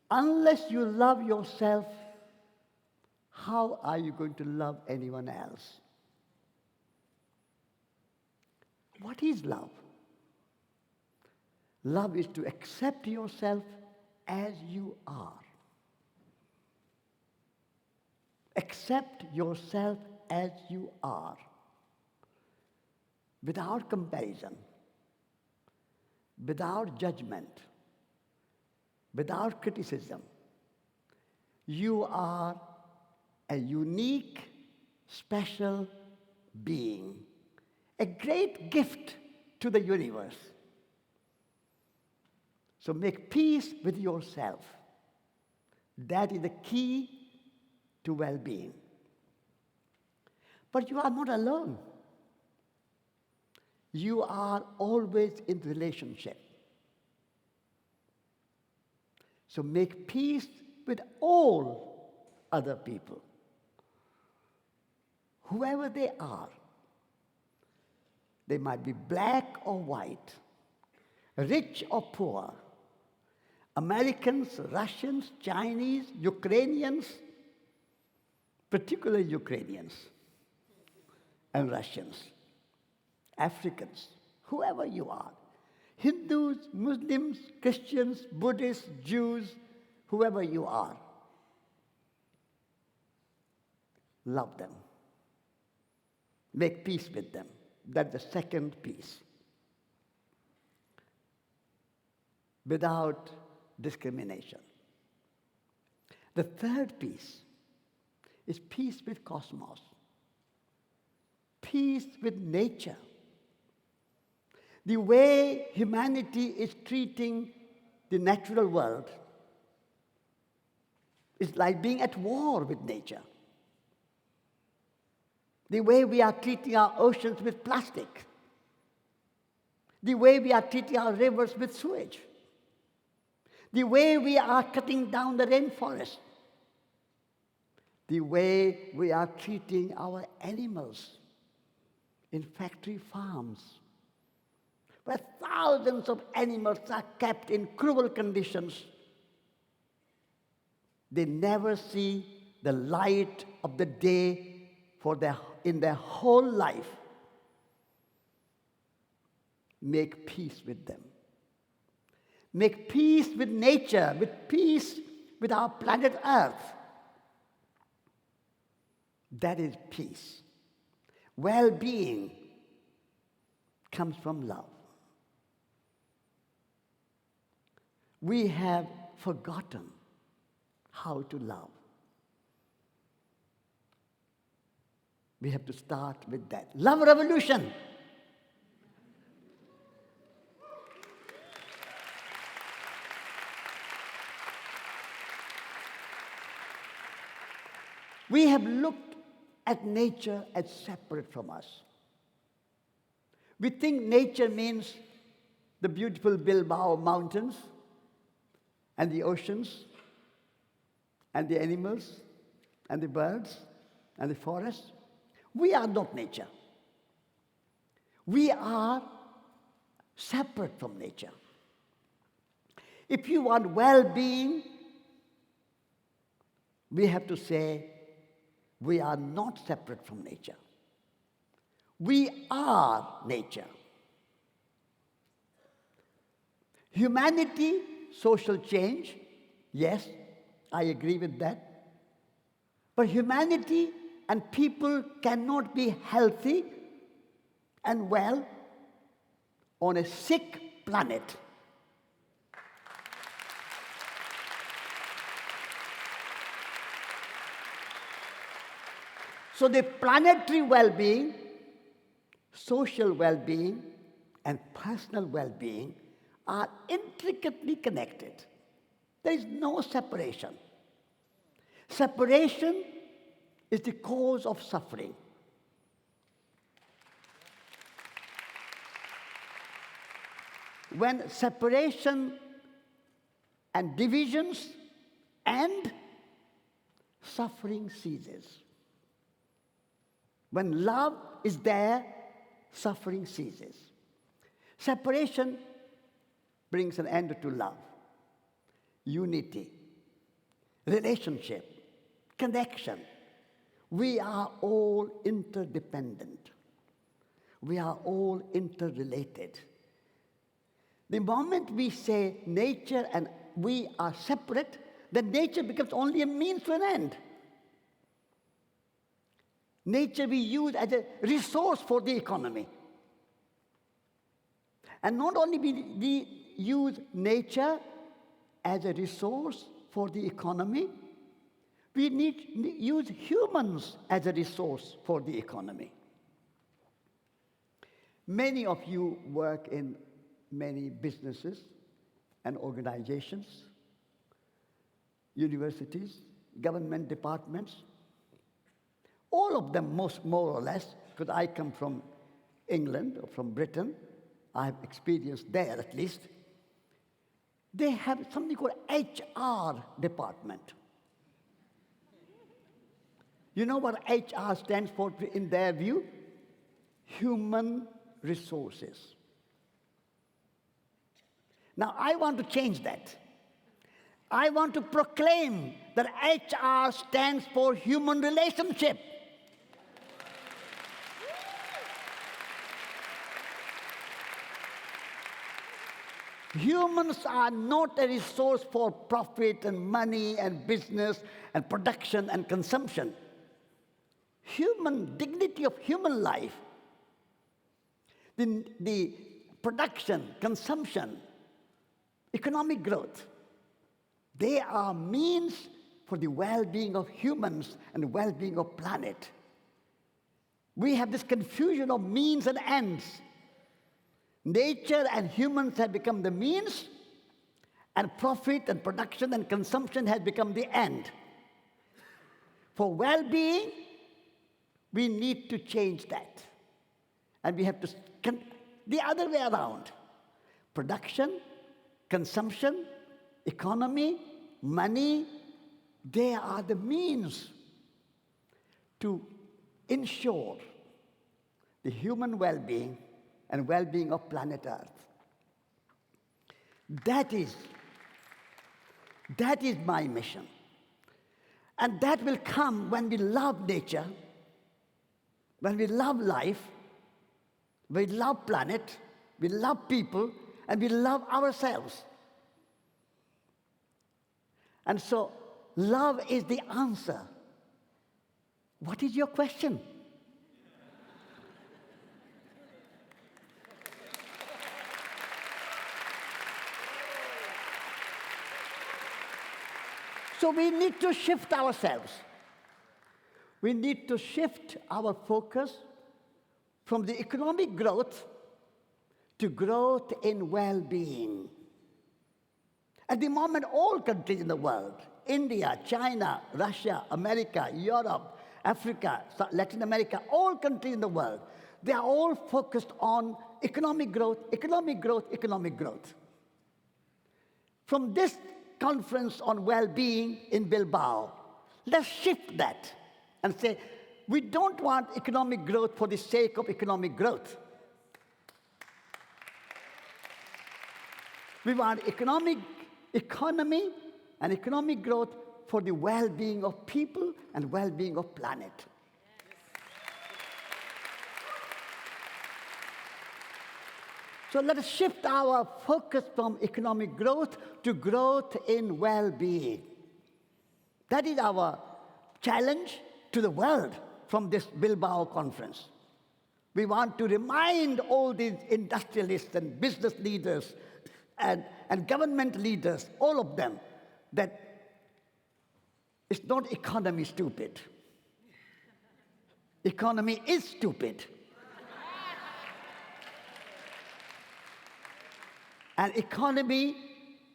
Unless you love yourself, how are you going to love anyone else? What is love? Love is to accept yourself as you are. Accept yourself as you are, without comparison, without judgment, without criticism. You are a unique, special being, a great gift to the universe. So make peace with yourself. That is the key to well-being. But you are not alone. You are always in relationship. So make peace with all other people, whoever they are. They might be black or white, rich or poor, Americans, Russians, Chinese, Ukrainians, particularly Ukrainians and Russians, Africans, whoever you are, Hindus, Muslims, Christians, Buddhists, Jews, whoever you are, love them. Make peace with them. That's the second piece. Without discrimination. The third piece is peace with cosmos. Peace with nature. The way humanity is treating the natural world is like being at war with nature. The way we are treating our oceans with plastic. The way we are treating our rivers with sewage. The way we are cutting down the rainforest. The way we are treating our animals in factory farms, where thousands of animals are kept in cruel conditions. They never see the light of the day in their whole life. Make peace with them. Make peace with nature, with peace with our planet Earth. That is peace. Well-being comes from love. We have forgotten how to love. We have to start with that. Love revolution. We have looked at nature as separate from us. We think nature means the beautiful Bilbao mountains and the oceans and the animals and the birds and the forests. We are not nature. We are separate from nature. If you want well-being, we have to say, we are not separate from nature. We are nature. Humanity, social change, yes, I agree with that. But humanity and people cannot be healthy and well on a sick planet. So the planetary well-being, social well-being, and personal well-being are intricately connected. There is no separation. Separation is the cause of suffering. When separation and divisions and suffering ceases. When love is there, suffering ceases. Separation brings an end to love, unity, relationship, connection. We are all interdependent. We are all interrelated. The moment we say nature and we are separate, then nature becomes only a means to an end. Nature we use as a resource for the economy. And not only we use nature as a resource for the economy, we use humans as a resource for the economy. Many of you work in many businesses and organizations, universities, government departments. All of them, more or less, because I come from England or from Britain, I have experience there at least. They have something called HR department. You know what HR stands for in their view? Human resources. Now, I want to change that. I want to proclaim that HR stands for human relationship. Humans are not a resource for profit and money and business and production and consumption. Human dignity of human life, the production, consumption, economic growth, they are means for the well-being of humans and well-being of planet. We have this confusion of means and ends. Nature and humans have become the means, and profit and production and consumption has become the end. For well-being, we need to change that. And we have to, the other way around. Production, consumption, economy, money, they are the means to ensure the human well-being and well-being of planet Earth. That is my mission. And that will come when we love nature, when we love life, we love planet, we love people, and we love ourselves. And so, love is the answer. What is your question? So we need to shift ourselves. We need to shift our focus from the economic growth to growth in well-being. At the moment, all countries in the world, India, China, Russia, America, Europe, Africa, Latin America, all countries in the world, they are all focused on economic growth, economic growth, economic growth. From this conference on well-being in Bilbao, let's shift that and say, we don't want economic growth for the sake of economic growth. We want economy and economic growth for the well-being of people and well-being of planet. So let us shift our focus from economic growth to growth in well-being. That is our challenge to the world from this Bilbao conference. We want to remind all these industrialists and business leaders and government leaders, all of them, that it's not economy stupid. Economy is stupid. And economy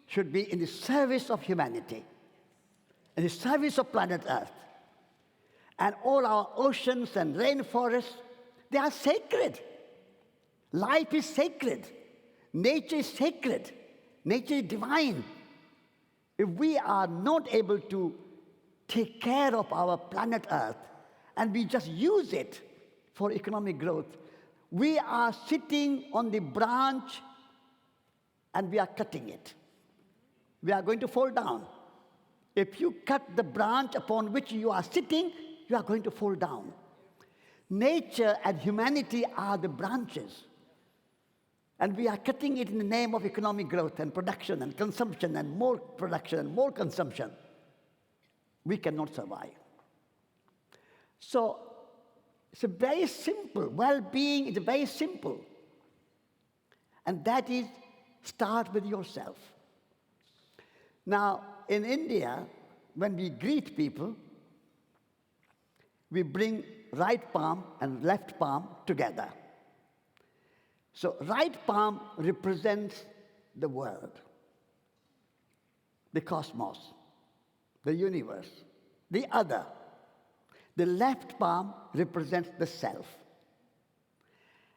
should be in the service of humanity, in the service of planet Earth. And all our oceans and rainforests, they are sacred. Life is sacred. Nature is sacred. Nature is divine. if we are not able to take care of our planet Earth and we just use it for economic growth, we are sitting on the branch and we are cutting it. We are going to fall down. If you cut the branch upon which you are sitting, you are going to fall down. Nature and humanity are the branches. And we are cutting it in the name of economic growth and production and consumption and more production and more consumption. We cannot survive. So it's a very simple. Well-being is very simple. And that is, start with yourself. Now, in India, when we greet people, we bring right palm and left palm together. So right palm represents the world, the cosmos, the universe. The other, the left palm represents the self.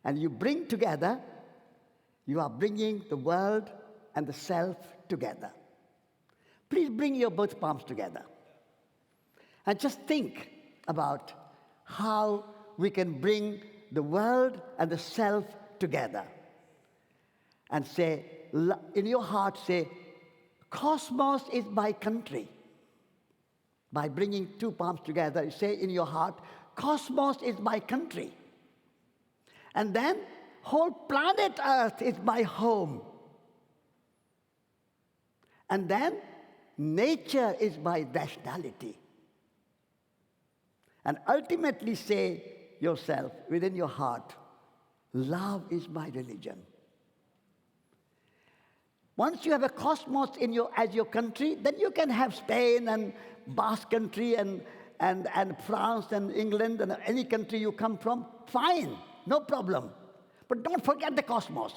And you bring together, you are bringing the world and the self together. Please bring your both palms together. And just think about how we can bring the world and the self together. And say, in your heart, say, cosmos is my country. By bringing two palms together, you say in your heart, cosmos is my country. And then, whole planet Earth is my home. And then, nature is my nationality. And ultimately say yourself, within your heart, love is my religion. Once you have a cosmos as your country, then you can have Spain and Basque country and France and England and any country you come from. Fine, no problem. But don't forget the cosmos.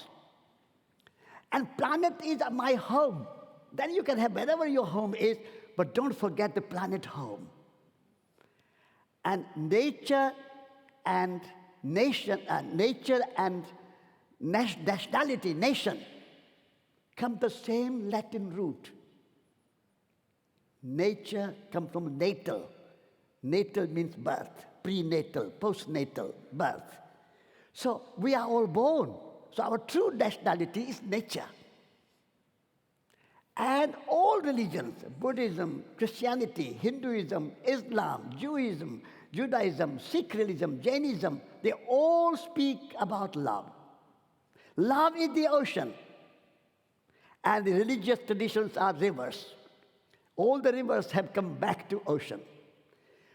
And planet is my home. Then you can have wherever your home is, but don't forget the planet home. And nature and nation, nature and nationality, nation, come the same Latin root. Nature comes from natal. Natal means birth, prenatal, postnatal, birth. So we are all born. So our true nationality is nature. And all religions, Buddhism, Christianity, Hinduism, Islam, Judaism, Sikh religion, Jainism, they all speak about love. Love is the ocean. And the religious traditions are rivers. All the rivers have come back to ocean.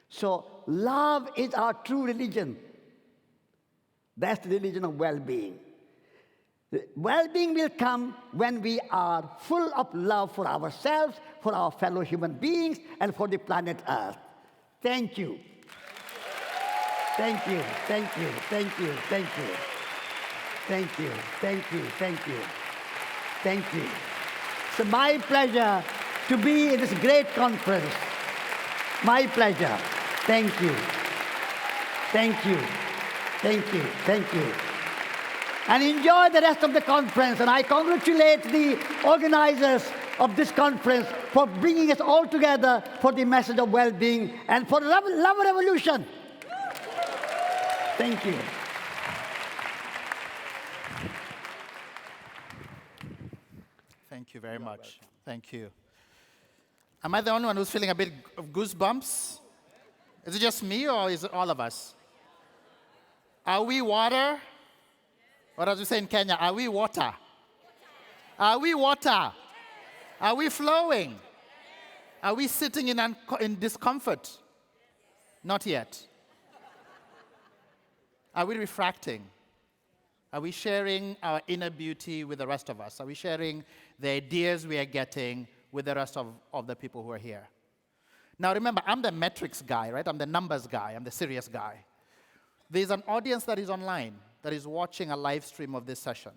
So love is our true religion. That's the religion of well-being. Well-being will come when we are full of love for ourselves, for our fellow human beings, and for the planet Earth. Thank you. Thank you, thank you, thank you, thank you. Thank you, thank you, thank you. Thank you. It's my pleasure to be in this great conference. My pleasure. Thank you. Thank you. Thank you. Thank you. And enjoy the rest of the conference. And I congratulate the organizers of this conference for bringing us all together for the message of well-being and for love revolution. Thank you. Thank you very much. Thank you. Am I the only one who's feeling a bit of goosebumps? Is it just me or is it all of us? Are we water? Or as we say in Kenya, are we water? Are we water? Are we flowing? Are we sitting in discomfort? Not yet. Are we refracting? Are we sharing our inner beauty with the rest of us? Are we sharing the ideas we are getting with the rest of the people who are here? Now remember, I'm the metrics guy, right? I'm the numbers guy. I'm the serious guy. There's an audience that is online that is watching a live stream of this session.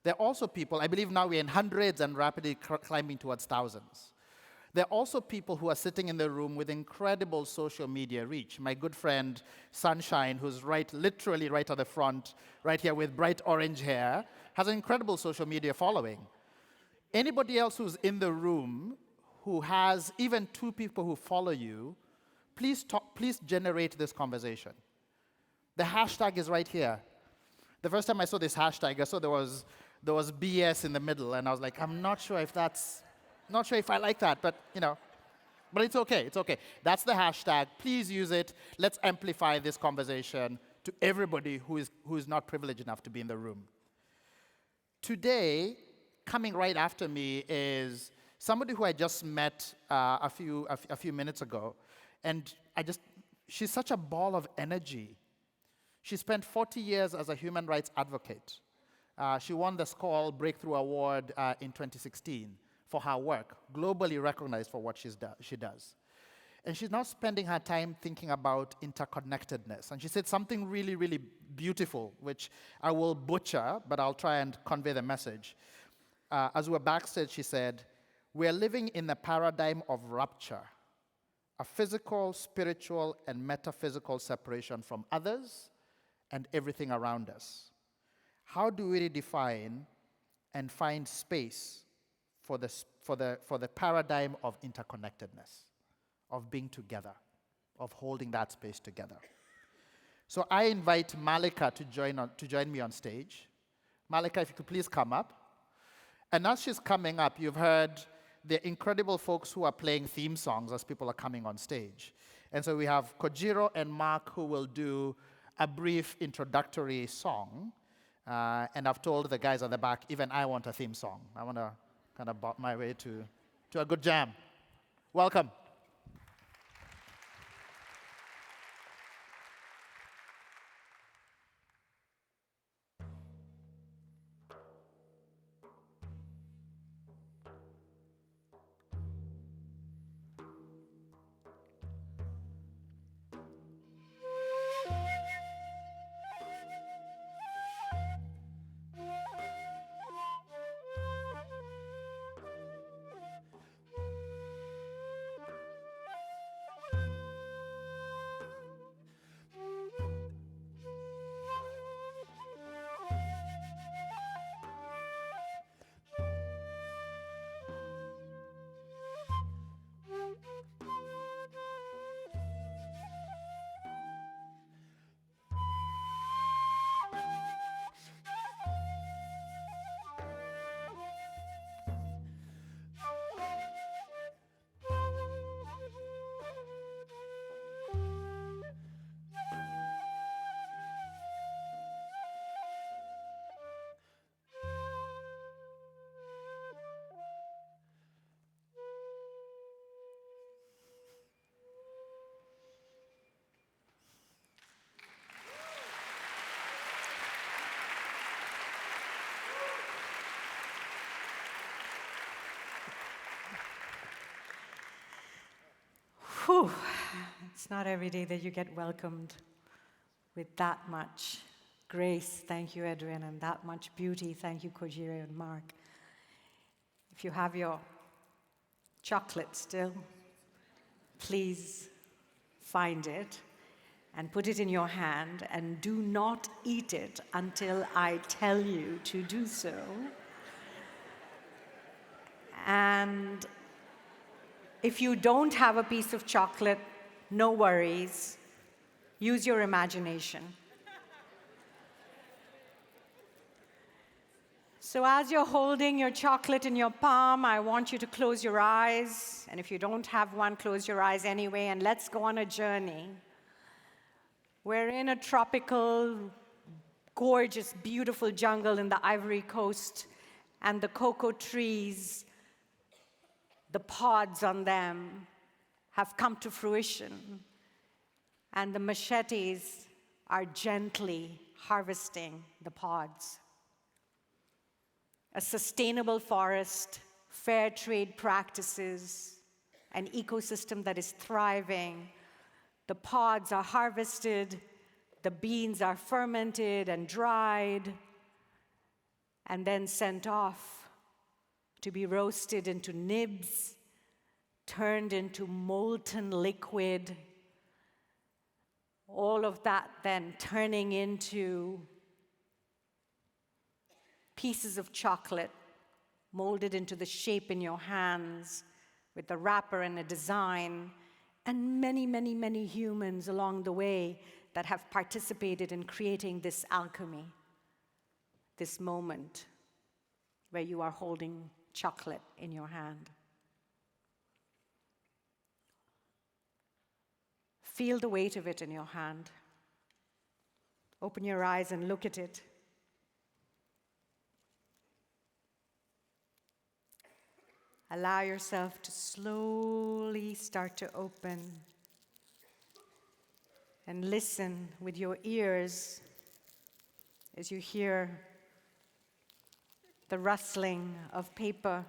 There are also people, I believe now we're in hundreds and rapidly climbing towards thousands. There are also people who are sitting in the room with incredible social media reach. My good friend Sunshine, who's literally right at the front, right here with bright orange hair, has an incredible social media following. Anybody else who's in the room who has even 2 people who follow you, please generate this conversation. The hashtag is right here. The first time I saw this hashtag, I saw there was BS in the middle, and I was like, I'm not sure if I like that, but but it's okay, it's okay. That's the hashtag. Please use it. Let's amplify this conversation to everybody who is not privileged enough to be in the room. Today, coming right after me is somebody who I just met a few minutes ago, and she's such a ball of energy. She spent 40 years as a human rights advocate. She won the Skoll Breakthrough Award in 2016 for her work, globally recognized for what she does. And she's now spending her time thinking about interconnectedness. And she said something really, really beautiful, which I will butcher, but I'll try and convey the message. As we were backstage, she said, "We're living in the paradigm of rupture, a physical, spiritual, and metaphysical separation from others and everything around us. How do we redefine and find space for the paradigm of interconnectedness, of being together, of holding that space together?" So I invite Malika to join me on stage. Malika, if you could please come up. And as she's coming up, you've heard the incredible folks who are playing theme songs as people are coming on stage. And so we have Kojiro and Mark who will do a brief introductory song. And I've told the guys at the back, even I want a theme song. I want to kind of bop my way to a good jam. Welcome. Whew. It's not every day that you get welcomed with that much grace. Thank you, Edwin, and that much beauty. Thank you, Kojiro and Mark. If you have your chocolate still, please find it and put it in your hand, and do not eat it until I tell you to do so. And if you don't have a piece of chocolate, no worries. Use your imagination. So as you're holding your chocolate in your palm, I want you to close your eyes. And if you don't have one, close your eyes anyway, and let's go on a journey. We're in a tropical, gorgeous, beautiful jungle in the Ivory Coast, and the cocoa trees, the pods on them have come to fruition, and the machetes are gently harvesting the pods. A sustainable forest, fair trade practices, an ecosystem that is thriving. The pods are harvested, the beans are fermented and dried, and then sent off to be roasted into nibs, turned into molten liquid, all of that then turning into pieces of chocolate molded into the shape in your hands with the wrapper and the design, and many, many, many humans along the way that have participated in creating this alchemy, this moment where you are holding chocolate in your hand. Feel the weight of it in your hand. Open your eyes and look at it. Allow yourself to slowly start to open and listen with your ears as you hear the rustling of paper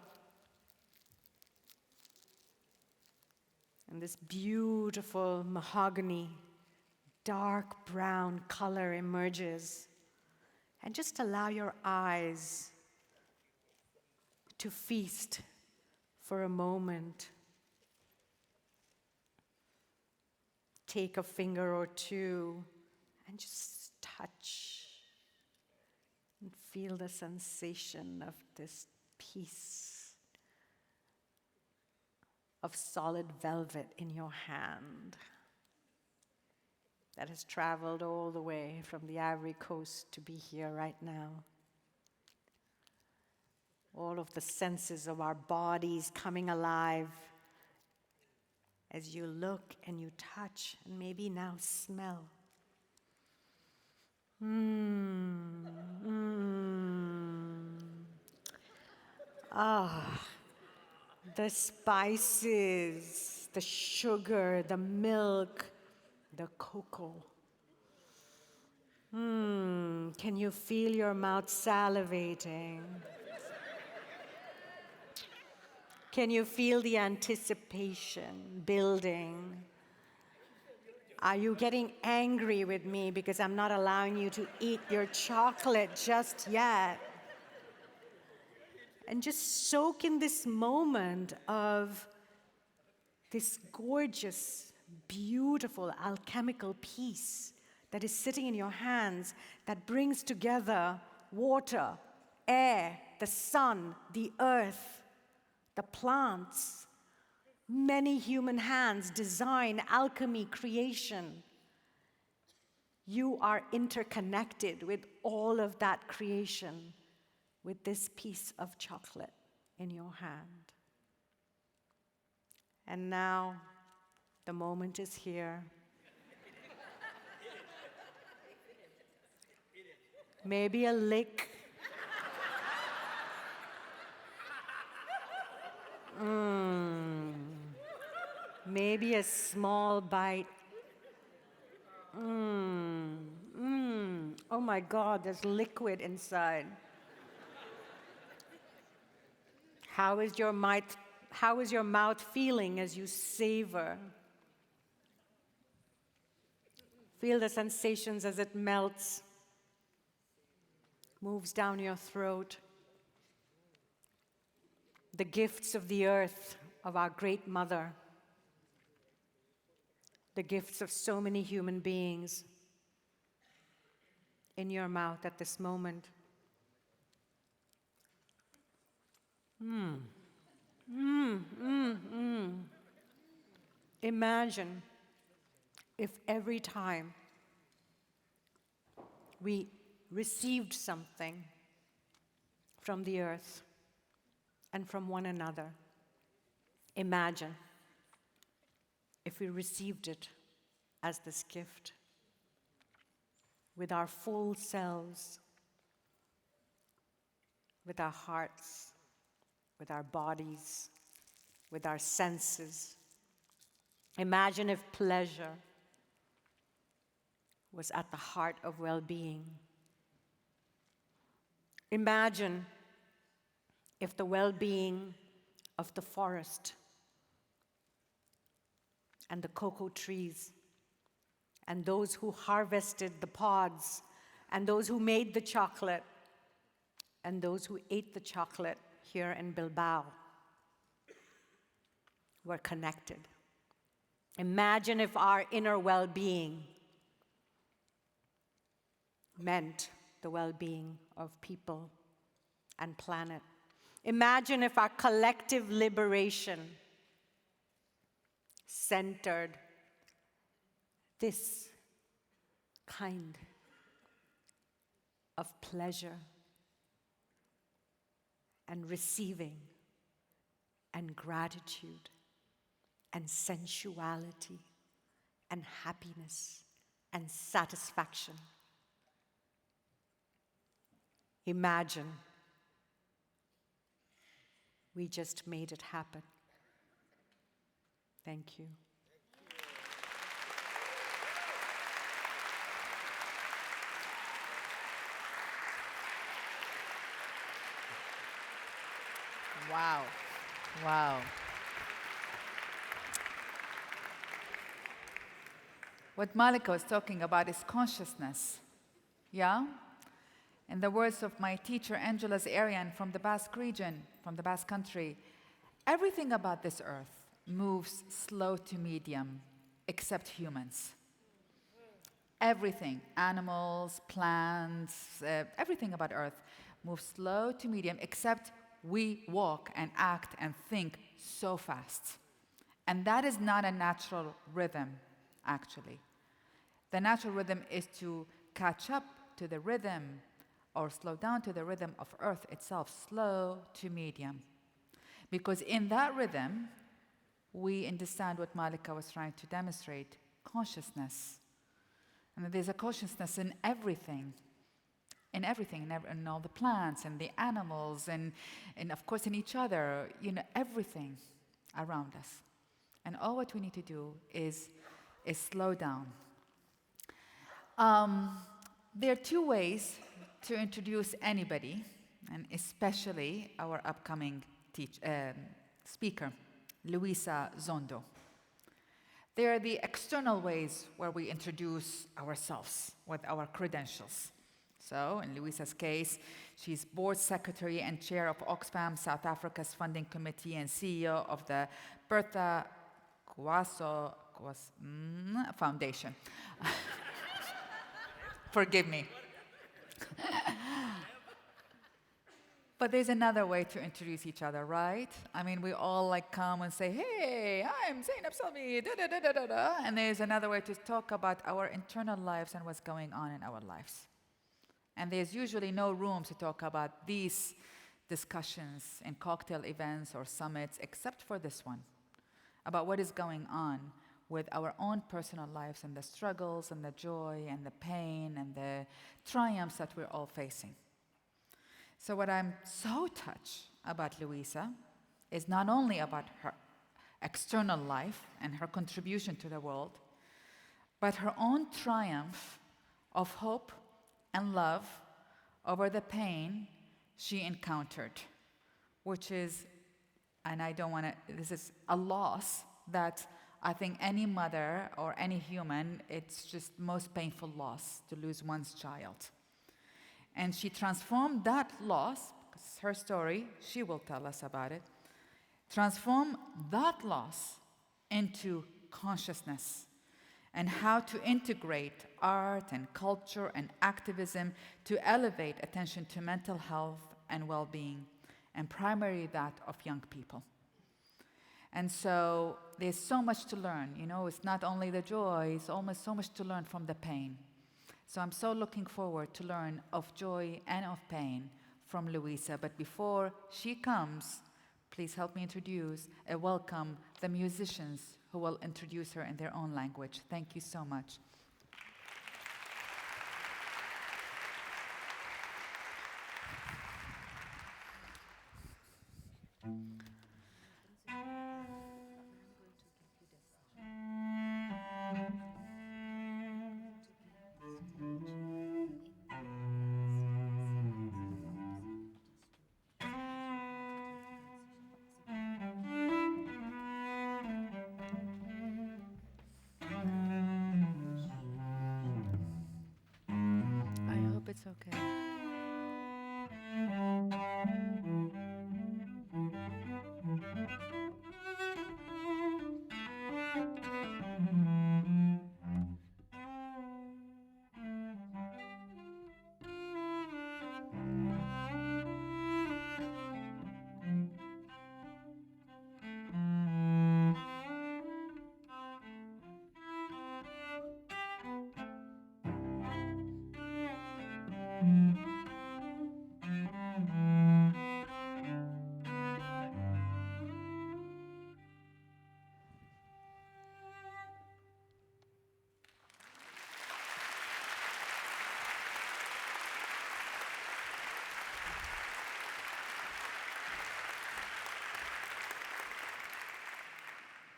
and this beautiful mahogany, dark brown color emerges. And just allow your eyes to feast for a moment. Take a finger or two and just touch and feel the sensation of this piece of solid velvet in your hand that has traveled all the way from the Ivory Coast to be here right now. All of the senses of our bodies coming alive as you look and you touch and maybe now smell. The spices, the sugar, the milk, the cocoa. Can you feel your mouth salivating? Can you feel the anticipation building? Are you getting angry with me because I'm not allowing you to eat your chocolate just yet? And just soak in this moment of this gorgeous, beautiful, alchemical piece that is sitting in your hands that brings together water, air, the sun, the earth, the plants. Many human hands, design, alchemy, creation. You are interconnected with all of that creation with this piece of chocolate in your hand. And now, the moment is here. Maybe a lick. Maybe a small bite. Oh my God, there's liquid inside. How is your mouth feeling as you savor? Feel the sensations as it melts, moves down your throat. The gifts of the earth, of our great mother. The gifts of so many human beings in your mouth at this moment. Imagine if every time we received something from the earth and from one another, imagine if we received it as this gift with our full selves, with our hearts, with our bodies, with our senses. Imagine if pleasure was at the heart of well-being. Imagine if the well-being of the forest and the cocoa trees and those who harvested the pods and those who made the chocolate and those who ate the chocolate here in Bilbao were connected. Imagine if our inner well-being meant the well-being of people and planet. Imagine if our collective liberation centered, this kind of pleasure and receiving and gratitude and sensuality and happiness and satisfaction. Imagine we just made it happen. Thank you. Wow. Wow. What Malika was talking about is consciousness. Yeah? In the words of my teacher, Angela Arian from the Basque region, from the Basque country, everything about this earth moves slow to medium, except humans. Everything, animals, plants, everything about earth moves slow to medium, except we walk and act and think so fast. And that is not a natural rhythm, actually. The natural rhythm is to catch up to the rhythm or slow down to the rhythm of earth itself, slow to medium. Because in that rhythm, we understand what Malika was trying to demonstrate, consciousness. And there's a consciousness in everything, in all the plants and the animals and of course in each other, everything around us. And all what we need to do is slow down. There are two ways to introduce anybody, and especially our upcoming speaker, Luisa Zondo. There are the external ways where we introduce ourselves with our credentials. So, in Luisa's case, she's board secretary and chair of Oxfam, South Africa's funding committee, and CEO of the Bertha Kwaso Foundation. Forgive me. But there's another way to introduce each other, right? I mean, we all come and say, hey, I'm Zainab Salmi, da-da-da-da-da-da. And there's another way to talk about our internal lives and what's going on in our lives. And there's usually no room to talk about these discussions in cocktail events or summits, except for this one, about what is going on with our own personal lives and the struggles and the joy and the pain and the triumphs that we're all facing. So what I'm so touched about Luisa is not only about her external life and her contribution to the world, but her own triumph of hope and love over the pain she encountered, which is, and this is a loss that I think any mother or any human, it's just most painful loss to lose one's child. And she transformed that loss, because her story, she will tell us about it, transform that loss into consciousness and how to integrate art and culture and activism to elevate attention to mental health and well-being, and primarily that of young people. And so there's so much to learn. It's not only the joy, it's almost so much to learn from the pain. So I'm so looking forward to learn of joy and of pain from Luisa. But before she comes, please help me introduce and welcome the musicians who will introduce her in their own language. Thank you so much.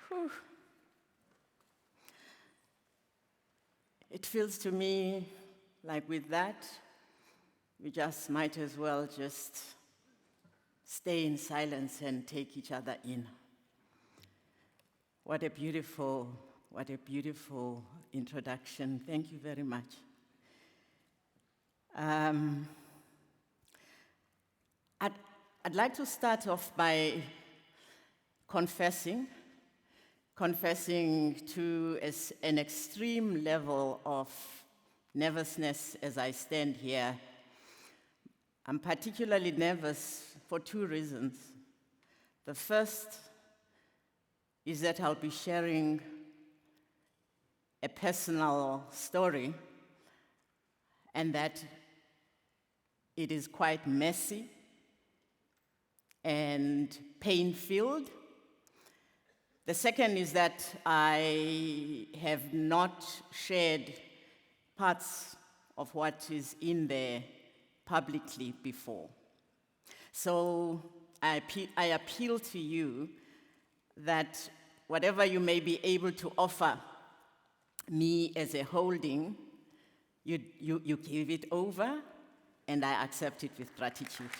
Whew. It feels to me like with that, we just might as well just stay in silence and take each other in. What a beautiful introduction. Thank you very much. I'd like to start off by confessing to an extreme level of nervousness as I stand here. I'm particularly nervous for two reasons. The first is that I'll be sharing a personal story, and that it is quite messy and pain-filled. The second is that I have not shared parts of what is in there publicly before. So I appeal to you that whatever you may be able to offer me as a holding, you give it over, and I accept it with gratitude.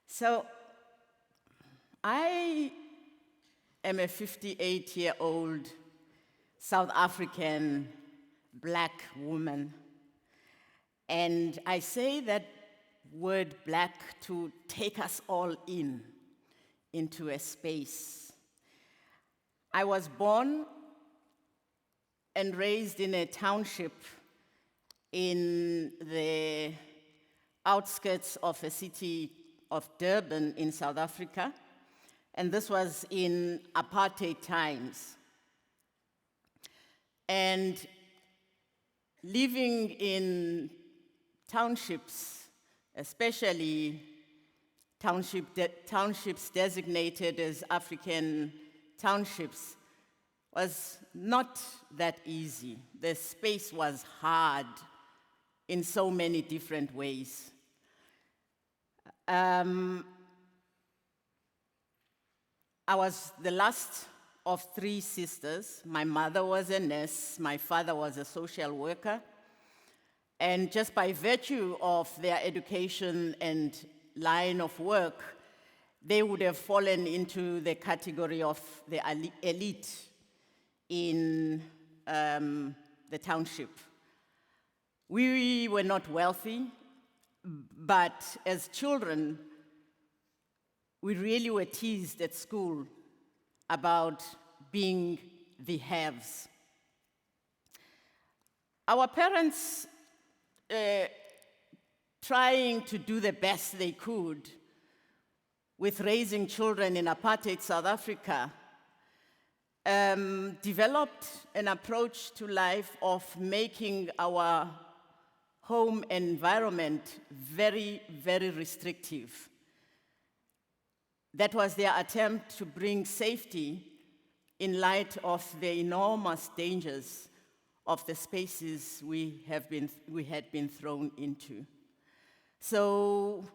So I am a 58-year-old South African black woman. And I say that word black to take us all into a space. I was born and raised in a township in the outskirts of a city of Durban in South Africa, and this was in apartheid times. And living in townships, especially townships designated as African townships, was not that easy. The space was hard in so many different ways. I was the last of three sisters. My mother was a nurse, my father was a social worker, and just by virtue of their education and line of work, they would have fallen into the category of the elite in the township. We were not wealthy, but as children, we really were teased at school about being the haves. Our parents, trying to do the best they could with raising children in apartheid South Africa, developed an approach to life of making our home environment very, very restrictive. That was their attempt to bring safety in light of the enormous dangers of the spaces we had been thrown into. So,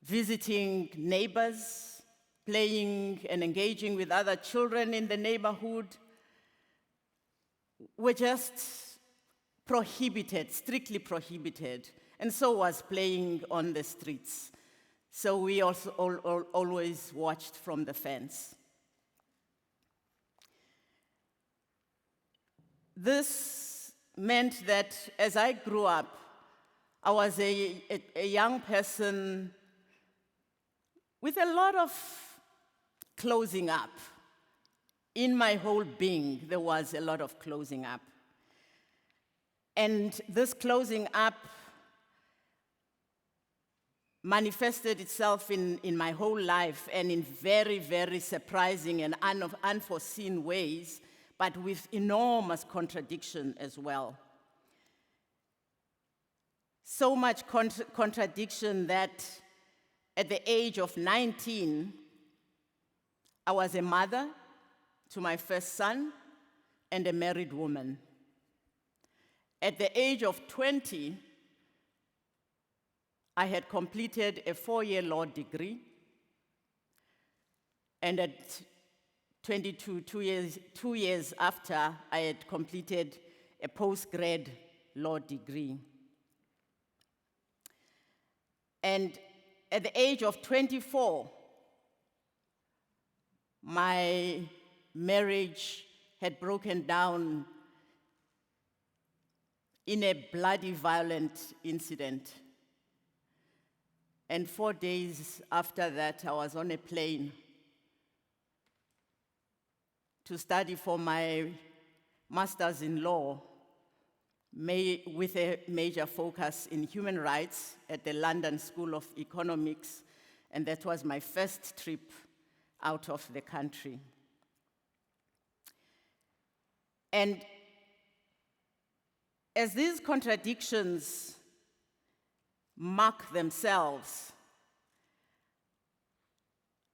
visiting neighbors, playing and engaging with other children in the neighborhood were just prohibited, strictly prohibited, and so was playing on the streets. So we also always watched from the fence. This meant that as I grew up, I was a young person with a lot of closing up. In my whole being, there was a lot of closing up. And this closing up manifested itself in my whole life, and in very, very surprising and unforeseen ways, but with enormous contradiction as well. So much contradiction that at the age of 19, I was a mother to my first son and a married woman. At the age of 20, I had completed a 4-year law degree. And at 22, 2 years after, I had completed a post-grad law degree. And at the age of 24, my marriage had broken down in a bloody, violent incident. And 4 days after that, I was on a plane to study for my master's in law, with a major focus in human rights at the London School of Economics, and that was my first trip out of the country. And as these contradictions mark themselves,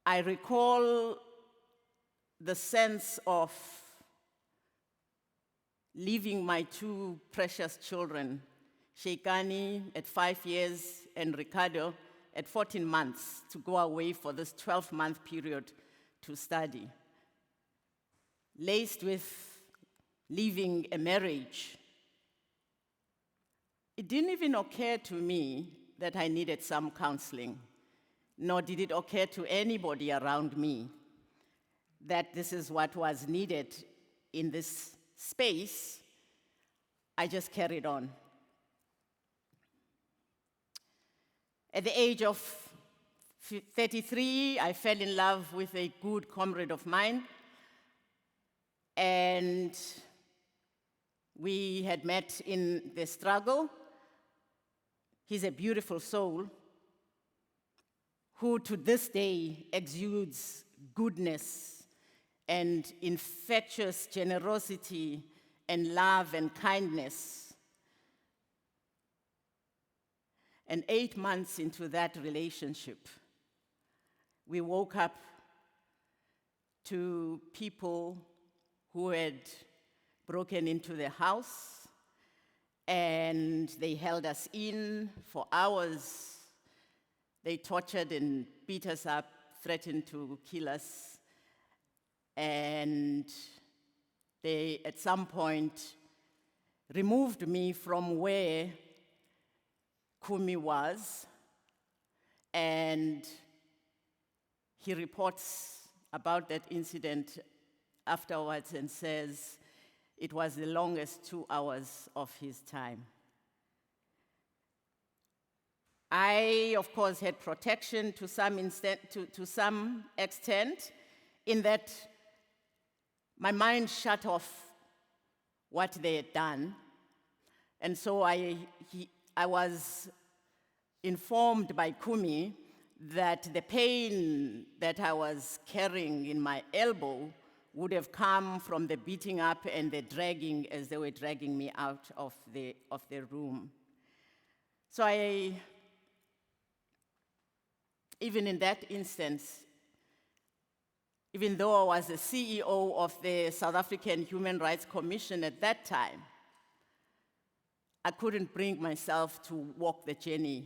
I recall the sense of leaving my 2 precious children, Sheikani at 5 years and Ricardo at 14 months, to go away for this 12-month period to study, laced with leaving a marriage. It didn't even occur to me that I needed some counseling, nor did it occur to anybody around me that this is what was needed in this space. I just carried on. At the age of 33, I fell in love with a good comrade of mine, and we had met in the struggle. He's a beautiful soul who to this day exudes goodness and infectious generosity and love and kindness. And 8 months into that relationship, we woke up to people who had broken into the house, and they held us in for hours. They tortured and beat us up, threatened to kill us. And they, at some point, removed me from where Kumi was, and he reports about that incident afterwards and says it was the longest 2 hours of his time. I, of course, had protection to some extent, in that my mind shut off what they had done. And so I was informed by Kumi that the pain that I was carrying in my elbow would have come from the beating up and the dragging as they were dragging me out of the room. So even in that instance, even though I was the CEO of the South African Human Rights Commission at that time, I couldn't bring myself to walk the journey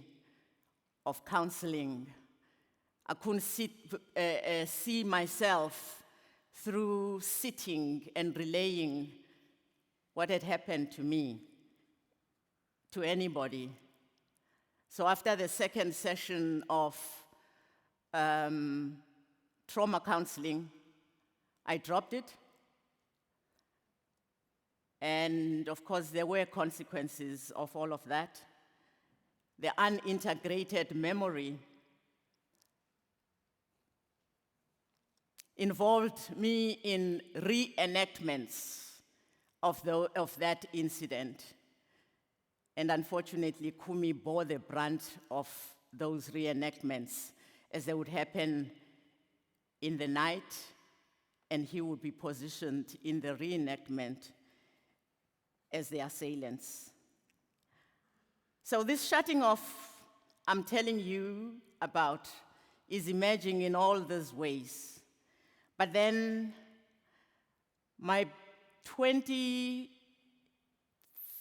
of counseling. I couldn't see myself through sitting and relaying what had happened to me to anybody. So after the second session of trauma counseling, I dropped it. And of course, there were consequences of all of that. The unintegrated memory involved me in reenactments of that incident. And unfortunately, Kumi bore the brunt of those reenactments, as they would happen in the night, and he would be positioned in the reenactment as the assailants. So this shutting off I'm telling you about is emerging in all these ways. But then my 25th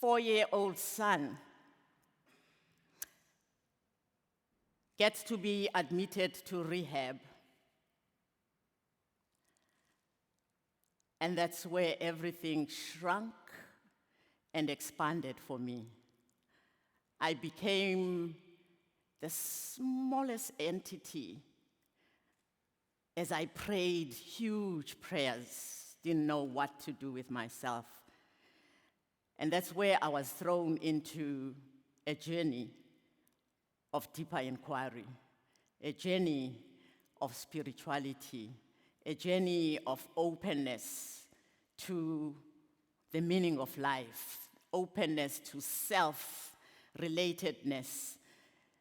4-year-old son gets to be admitted to rehab. And that's where everything shrunk and expanded for me. I became the smallest entity as I prayed huge prayers, didn't know what to do with myself. And that's where I was thrown into a journey of deeper inquiry, a journey of spirituality, a journey of openness to the meaning of life, openness to self-relatedness,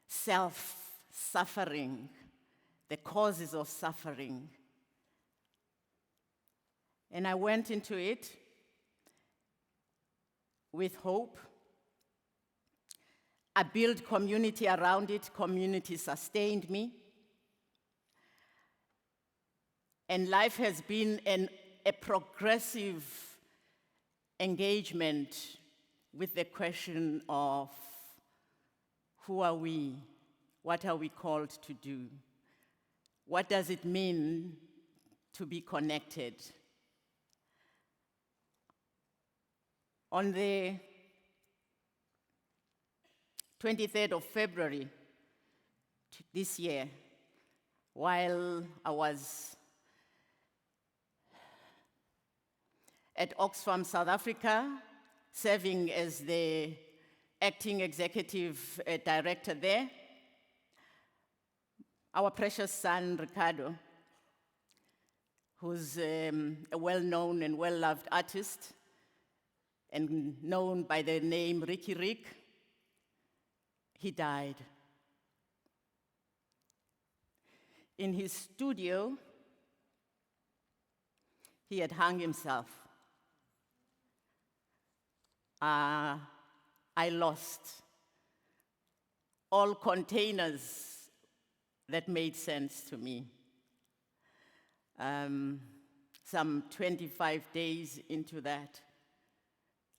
self-suffering, the causes of suffering. And I went into it with hope. I built community around it. Community sustained me. And life has been a progressive engagement with the question of who are we? What are we called to do? What does it mean to be connected? On the 23rd of February this year, while I was at Oxfam, South Africa, serving as the acting executive director there, our precious son, Ricardo, who's a well-known and well-loved artist and known by the name Ricky Rick, he died. In his studio, he had hung himself. I lost all containers that made sense to me. Some 25 days into that,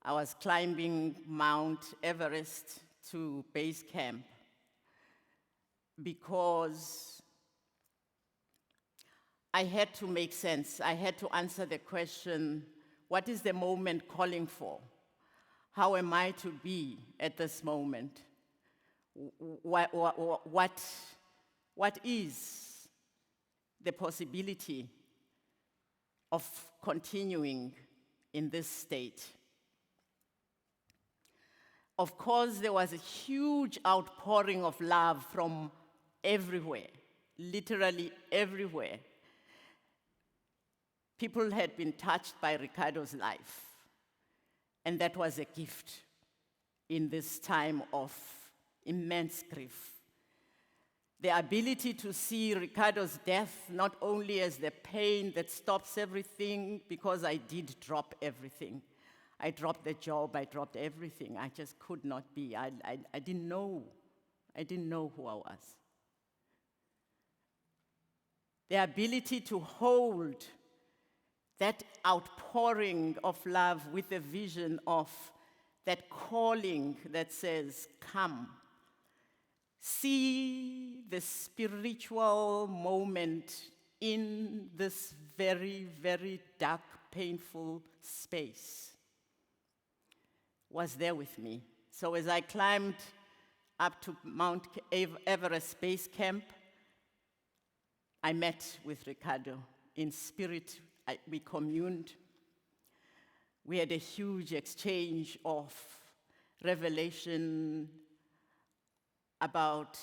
I was climbing Mount Everest to base camp because I had to make sense. I had to answer the question, what is the moment calling for? How am I to be at this moment? What is the possibility of continuing in this state? Of course, there was a huge outpouring of love from everywhere, literally everywhere. People had been touched by Ricardo's life, and that was a gift in this time of immense grief. The ability to see Ricardo's death not only as the pain that stops everything, because I did drop everything. I dropped the job, I dropped everything. I just could not be. I didn't know. I didn't know who I was. The ability to hold that outpouring of love with a vision of that calling that says, come. See the spiritual moment in this very, very dark, painful space was there with me. So as I climbed up to Mount Everest Base Camp, I met with Ricardo. In spirit, we communed. We had a huge exchange of revelation about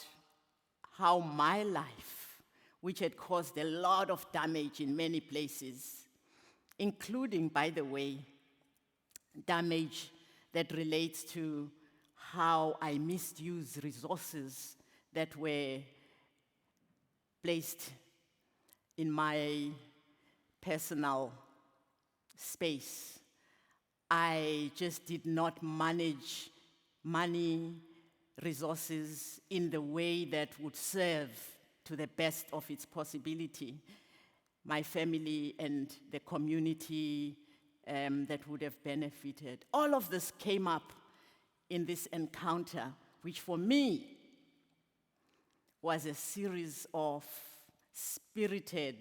how my life, which had caused a lot of damage in many places, including, by the way, damage that relates to how I misused resources that were placed in my personal space. I just did not manage money, resources in the way that would serve to the best of its possibility my family and the community that would have benefited. All of this came up in this encounter, which for me was a series of spirited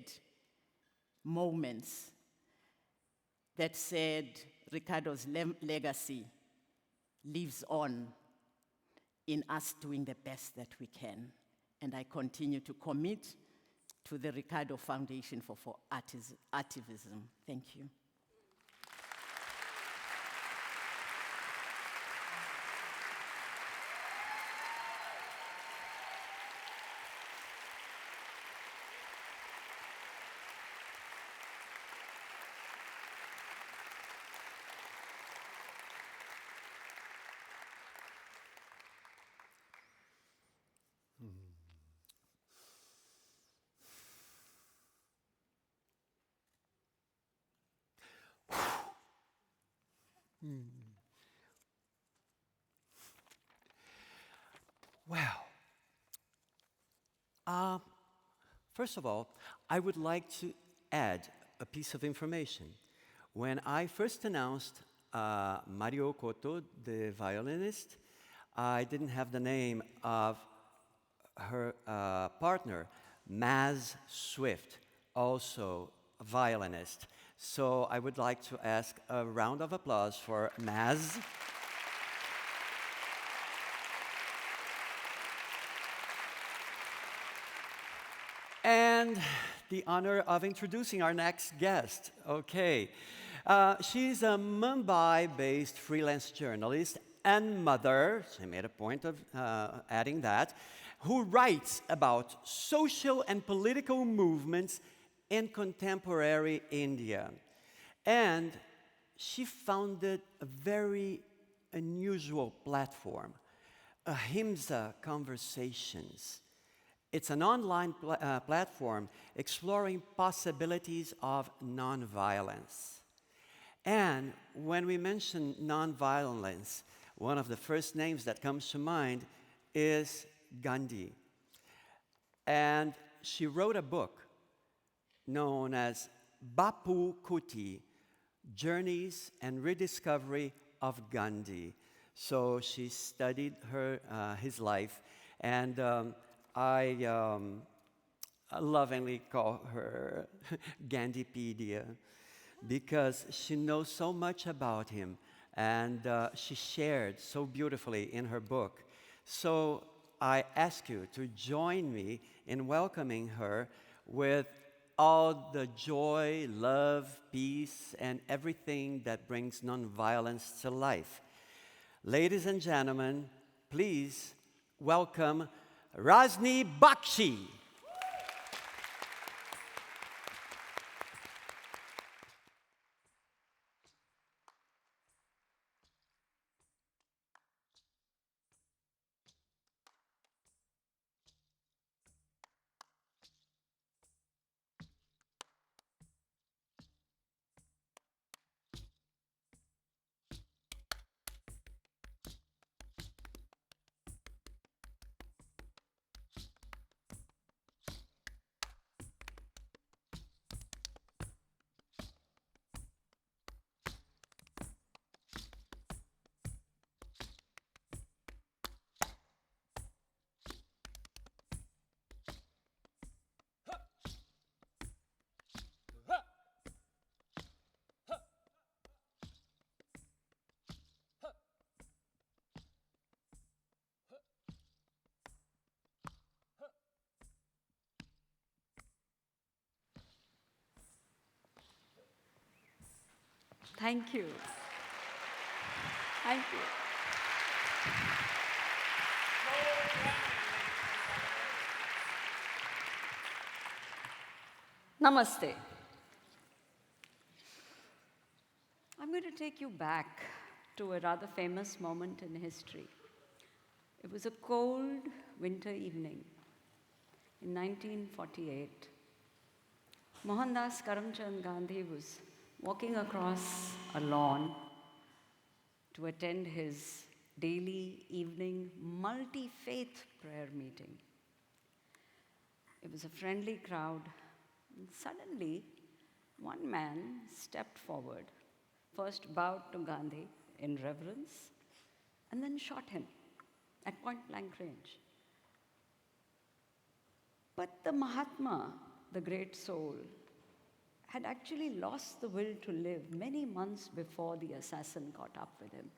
moments that said Ricardo's legacy lives on in us doing the best that we can. And I continue to commit to the Ricardo Foundation for Artivism. Thank you. Well, first of all, I would like to add a piece of information. When I first announced Mario Cotto, the violinist, I didn't have the name of her partner, Maz Swift, also a violinist. So I would like to ask a round of applause for Maz. And the honor of introducing our next guest. Okay. She's a Mumbai-based freelance journalist and mother, she made a point of adding that, who writes about social and political movements in contemporary India. And she founded a very unusual platform, Ahimsa Conversations. It's an online platform exploring possibilities of nonviolence. And when we mention nonviolence, one of the first names that comes to mind is Gandhi. And she wrote a book known as Bapu Kuti, Journeys and Rediscovery of Gandhi. So she studied his life, and I lovingly call her Gandhipedia because she knows so much about him, and she shared so beautifully in her book. So I ask you to join me in welcoming her with all the joy, love, peace, and everything that brings nonviolence to life. Ladies and gentlemen, please welcome Razny Bakshi. Thank you. Thank you. Namaste. I'm going to take you back to a rather famous moment in history. It was a cold winter evening in 1948. Mohandas Karamchand Gandhi was walking across a lawn to attend his daily evening multi-faith prayer meeting. It was a friendly crowd, and suddenly one man stepped forward, first bowed to Gandhi in reverence, and then shot him at point-blank range. But the Mahatma, the great soul, had actually lost the will to live many months before the assassin caught up with him.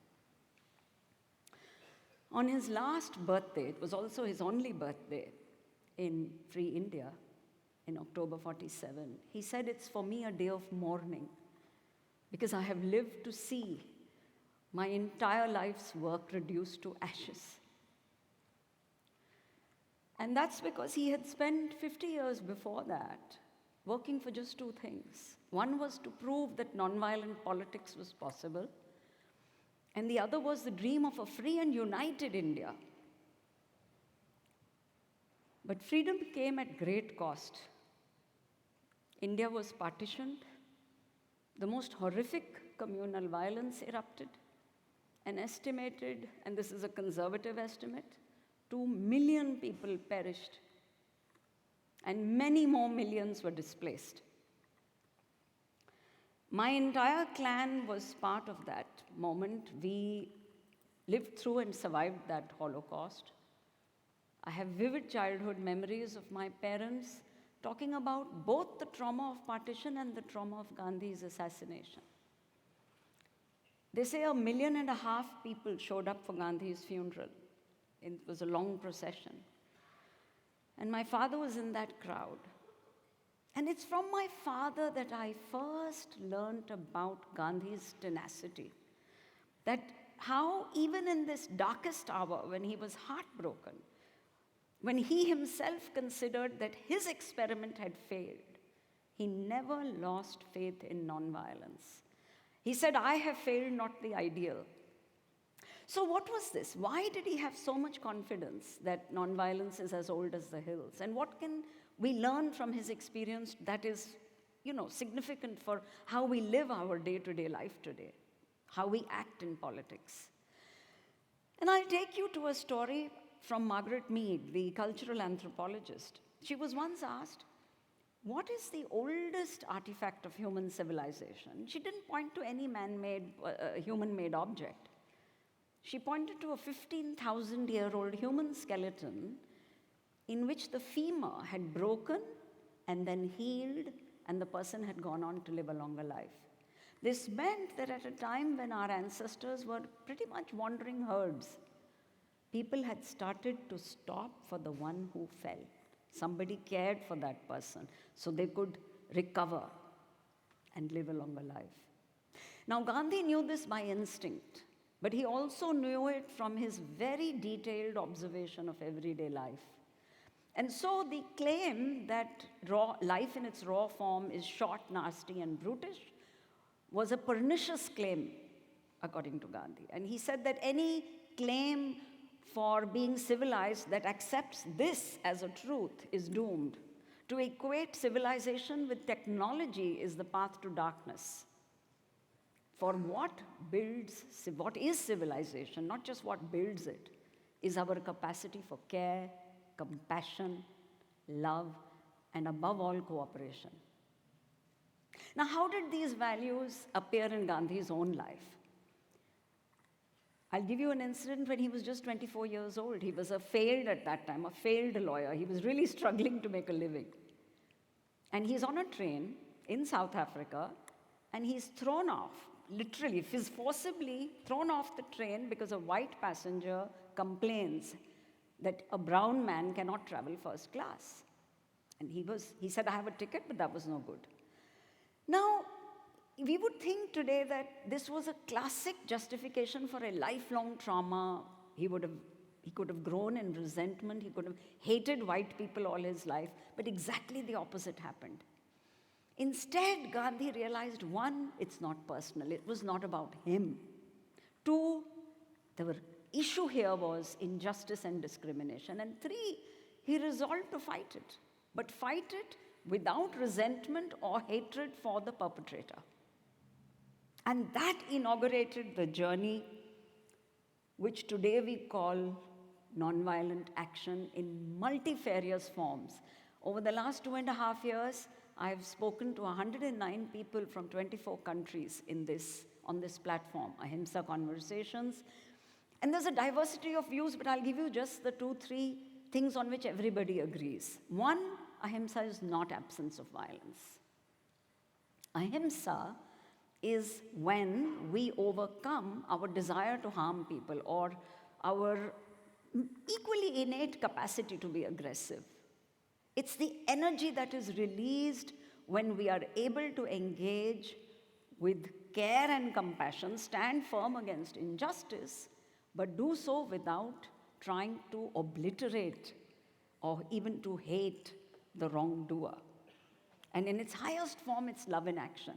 On his last birthday, it was also his only birthday in free India, in October 47, he said, "It's for me a day of mourning because I have lived to see my entire life's work reduced to ashes." And that's because he had spent 50 years before that working for just two things. One was to prove that nonviolent politics was possible, and the other was the dream of a free and united India. But freedom came at great cost. India was partitioned. The most horrific communal violence erupted. An estimated, and this is a conservative estimate, 2 million people perished, and many more millions were displaced. My entire clan was part of that moment. We lived through and survived that Holocaust. I have vivid childhood memories of my parents talking about both the trauma of partition and the trauma of Gandhi's assassination. They say 1.5 million people showed up for Gandhi's funeral. It was a long procession. And my father was in that crowd. And it's from my father that I first learned about Gandhi's tenacity. That how even in this darkest hour, when he was heartbroken, when he himself considered that his experiment had failed, he never lost faith in nonviolence. He said, "I have failed, not the ideal." So what was this? Why did he have so much confidence that nonviolence is as old as the hills? And what can we learn from his experience that is, significant for how we live our day-to-day life today, how we act in politics? And I'll take you to a story from Margaret Mead, the cultural anthropologist. She was once asked, what is the oldest artifact of human civilization? She didn't point to any man-made, human-made object. She pointed to a 15,000-year-old human skeleton in which the femur had broken and then healed, and the person had gone on to live a longer life. This meant that at a time when our ancestors were pretty much wandering herds, people had started to stop for the one who fell. Somebody cared for that person so they could recover and live a longer life. Now, Gandhi knew this by instinct, but he also knew it from his very detailed observation of everyday life. And so the claim that life in its raw form is short, nasty, and brutish was a pernicious claim, according to Gandhi. And he said that any claim for being civilized that accepts this as a truth is doomed. To equate civilization with technology is the path to darkness. For what is civilization, not just what builds it, is our capacity for care, compassion, love, and above all, cooperation. Now, how did these values appear in Gandhi's own life? I'll give you an incident when he was just 24 years old. He was at that time, a failed lawyer. He was really struggling to make a living. And he's on a train in South Africa, and he's thrown off, literally, he's forcibly thrown off the train because a white passenger complains that a brown man cannot travel first class. And he said, "I have a ticket," but that was no good. Now, we would think today that this was a classic justification for a lifelong trauma. He could have grown in resentment. He could have hated white people all his life. But exactly the opposite happened. Instead, Gandhi realized, one, it's not personal. It was not about him. Two, the issue here was injustice and discrimination. And three, he resolved to fight it. But fight it without resentment or hatred for the perpetrator. And that inaugurated the journey which today we call nonviolent action in multifarious forms. Over the last 2.5 years, I've spoken to 109 people from 24 countries on this platform, Ahimsa Conversations. And there's a diversity of views, but I'll give you just the 2-3 things on which everybody agrees. One, ahimsa is not absence of violence. Ahimsa is when we overcome our desire to harm people or our equally innate capacity to be aggressive. It's the energy that is released when we are able to engage with care and compassion, stand firm against injustice, but do so without trying to obliterate or even to hate the wrongdoer. And in its highest form, it's love in action.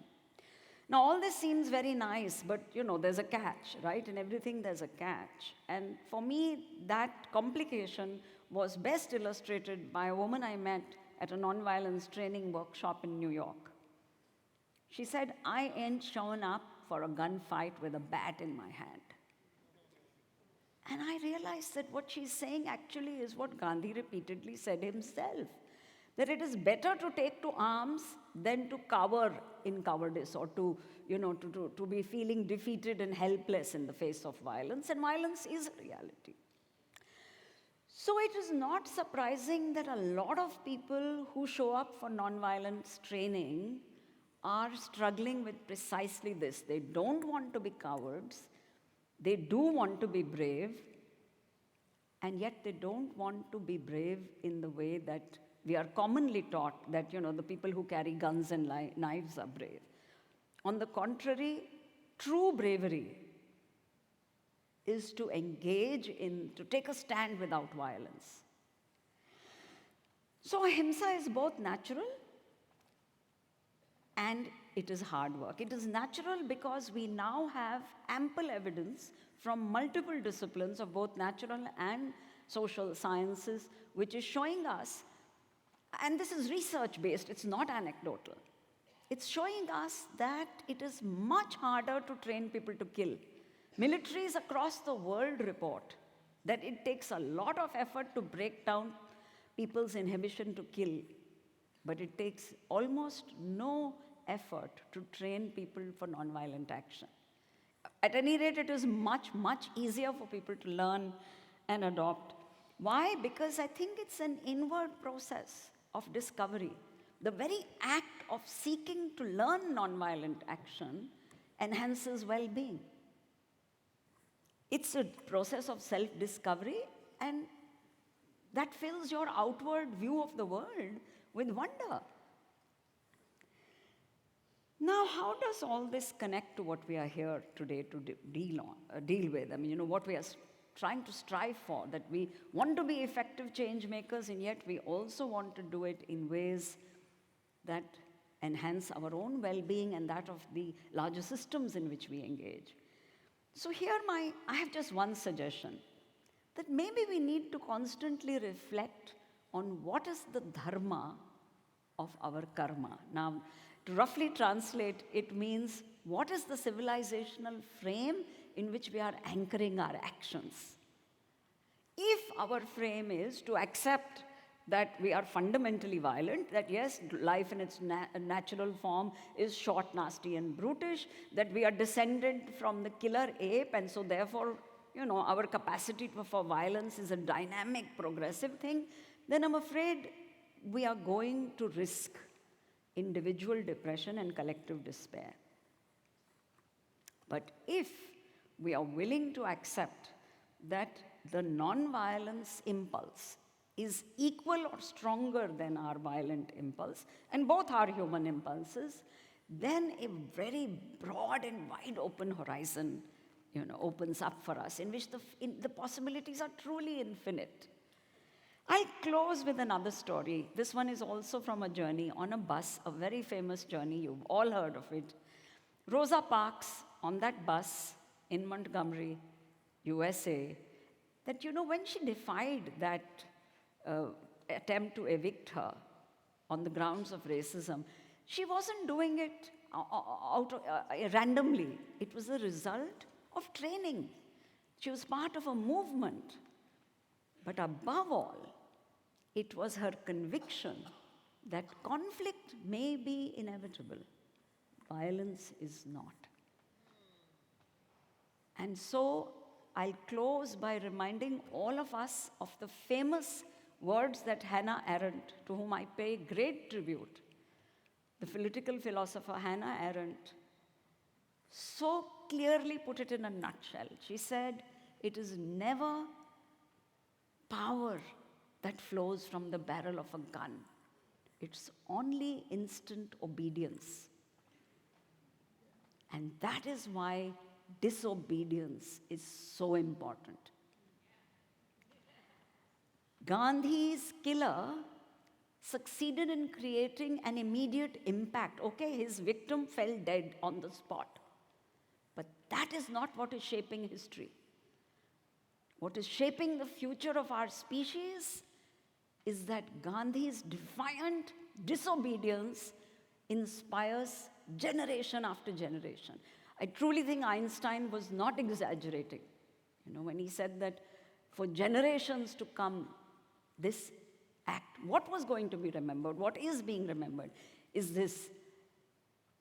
Now, all this seems very nice, but there's a catch, right? In everything, there's a catch. And for me, that complication was best illustrated by a woman I met at a nonviolence training workshop in New York. She said, I ain't showing up for a gunfight with a bat in my hand. And I realized that what she's saying actually is what Gandhi repeatedly said himself, that it is better to take to arms than to cower in cowardice or to be feeling defeated and helpless in the face of violence, and violence is a reality. So it is not surprising that a lot of people who show up for nonviolence training are struggling with precisely this. They don't want to be cowards, they do want to be brave, and yet they don't want to be brave in the way that we are commonly taught that, the people who carry guns and knives are brave. On the contrary, true bravery is to engage to take a stand without violence. So ahimsa is both natural and it is hard work. It is natural because we now have ample evidence from multiple disciplines of both natural and social sciences, which is showing us, and this is research-based, it's not anecdotal, it's showing us that it is much harder to train people to kill. Militaries across the world report that it takes a lot of effort to break down people's inhibition to kill, but it takes almost no effort to train people for nonviolent action. At any rate, it is much, much easier for people to learn and adopt. Why? Because I think it's an inward process of discovery. The very act of seeking to learn nonviolent action enhances well-being. It's a process of self-discovery, and that fills your outward view of the world with wonder. Now, how does all this connect to what we are here today to deal with? I mean, what we are trying to strive for, that we want to be effective change makers, and yet we also want to do it in ways that enhance our own well-being and that of the larger systems in which we engage. So here I have just one suggestion, that maybe we need to constantly reflect on what is the dharma of our karma. Now, to roughly translate, it means what is the civilizational frame in which we are anchoring our actions. If our frame is to accept that we are fundamentally violent, that yes, life in its natural form is short, nasty, and brutish, that we are descended from the killer ape, and so therefore, our capacity for violence is a dynamic, progressive thing, then I'm afraid we are going to risk individual depression and collective despair. But if we are willing to accept that the non-violence impulse is equal or stronger than our violent impulse, and both are human impulses, then a very broad and wide open horizon opens up for us, in which the possibilities are truly infinite. I'll close with another story. This one is also from a journey on a bus, a very famous journey. You've all heard of it. Rosa Parks on that bus in Montgomery, USA, that, when she defied that attempt to evict her on the grounds of racism, she wasn't doing it randomly. It was a result of training. She was part of a movement. But above all, it was her conviction that conflict may be inevitable. Violence is not. And so I'll close by reminding all of us of the famous words that Hannah Arendt, to whom I pay great tribute, the political philosopher Hannah Arendt, so clearly put it in a nutshell. She said, "It is never power that flows from the barrel of a gun. It's only instant obedience." And that is why disobedience is so important. Gandhi's killer succeeded in creating an immediate impact. Okay, his victim fell dead on the spot. But that is not what is shaping history. What is shaping the future of our species is that Gandhi's defiant disobedience inspires generation after generation. I truly think Einstein was not exaggerating, when he said that for generations to come, this act, what was going to be remembered, what is being remembered, is this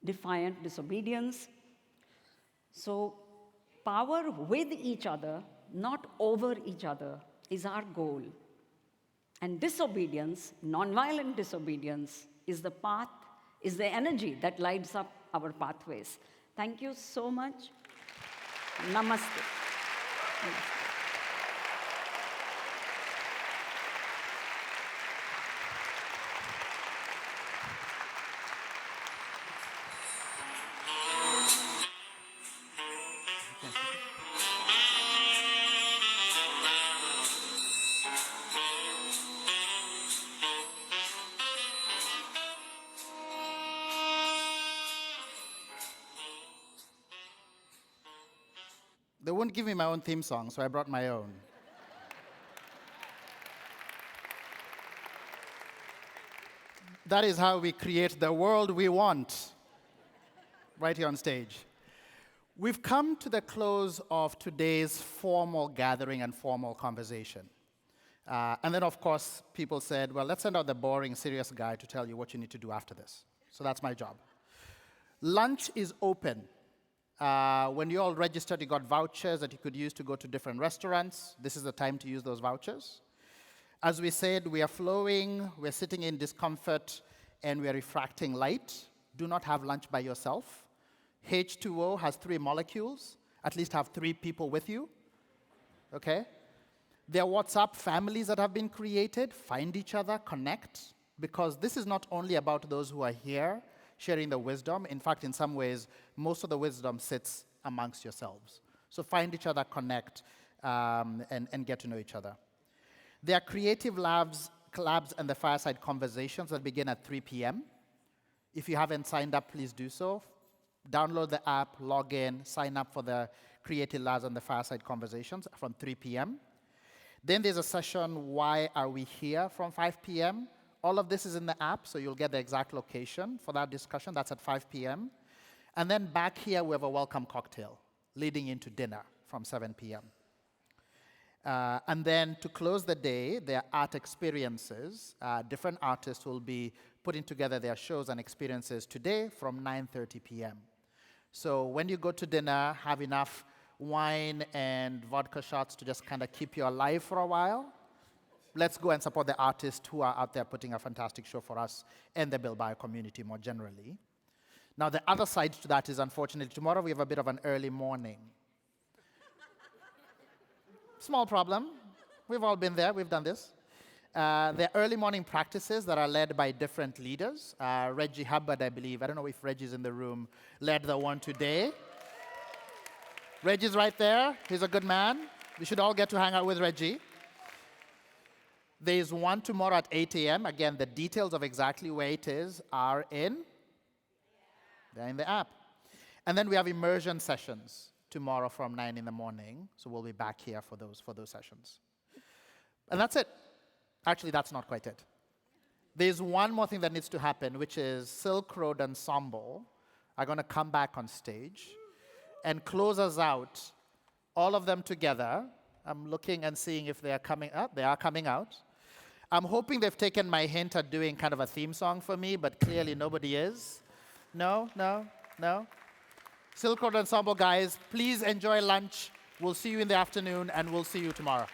defiant disobedience. So power with each other, not over each other, is our goal. And disobedience, nonviolent disobedience, is the path, is the energy that lights up our pathways. Thank you so much. Namaste. Namaste. They won't give me my own theme song, so I brought my own. That is how we create the world we want, right here on stage. We've come to the close of today's formal gathering and formal conversation. And then, of course, people said, well, let's send out the boring, serious guy to tell you what you need to do after this. So that's my job. Lunch is open. When you all registered, you got vouchers that you could use to go to different restaurants. This is the time to use those vouchers. As we said, we are flowing, we're sitting in discomfort, and we're refracting light. Do not have lunch by yourself. H2O has 3 molecules. At least have 3 people with you. Okay? There are WhatsApp families that have been created. Find each other, connect, because this is not only about those who are here sharing the wisdom. In fact, in some ways, most of the wisdom sits amongst yourselves. So find each other, connect, and get to know each other. There are creative labs and the fireside conversations that begin at 3 p.m. If you haven't signed up, please do so. Download the app, log in, sign up for the creative labs and the fireside conversations from 3 p.m. Then there's a session, Why Are We Here, from 5 p.m. All of this is in the app, so you'll get the exact location for that discussion. That's at 5 p.m. And then back here, we have a welcome cocktail leading into dinner from 7 p.m. And then to close the day, there are art experiences. Different artists will be putting together their shows and experiences today from 9:30 p.m. So when you go to dinner, have enough wine and vodka shots to just kind of keep you alive for a while. Let's go and support the artists who are out there putting a fantastic show for us and the Bilbao community more generally. Now, the other side to that is, unfortunately, tomorrow we have a bit of an early morning. Small problem. We've all been there. We've done this. There are early morning practices that are led by different leaders. Reggie Hubbard, I believe, I don't know if Reggie's in the room, led the one today. Reggie's right there. He's a good man. We should all get to hang out with Reggie. There's one tomorrow at 8 a.m. Again, the details of exactly where it is are they're in the app. And then we have immersion sessions tomorrow from 9 in the morning. So we'll be back here for those sessions. And that's it. Actually, that's not quite it. There's one more thing that needs to happen, which is Silk Road Ensemble are going to come back on stage and close us out, all of them together. I'm looking and seeing if they are coming out. They are coming out. I'm hoping they've taken my hint at doing kind of a theme song for me, but clearly nobody is. No. Silk Road Ensemble guys, please enjoy lunch We'll see you in the afternoon, and we'll see you tomorrow.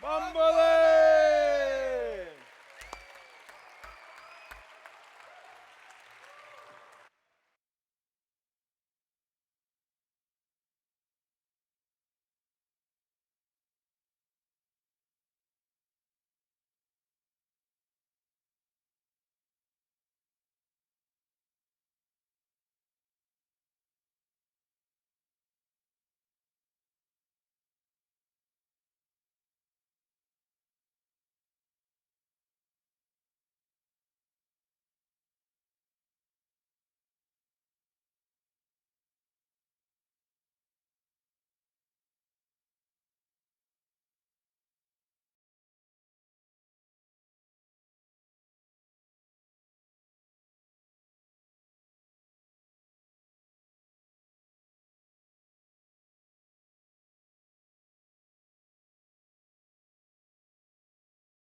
Bambole!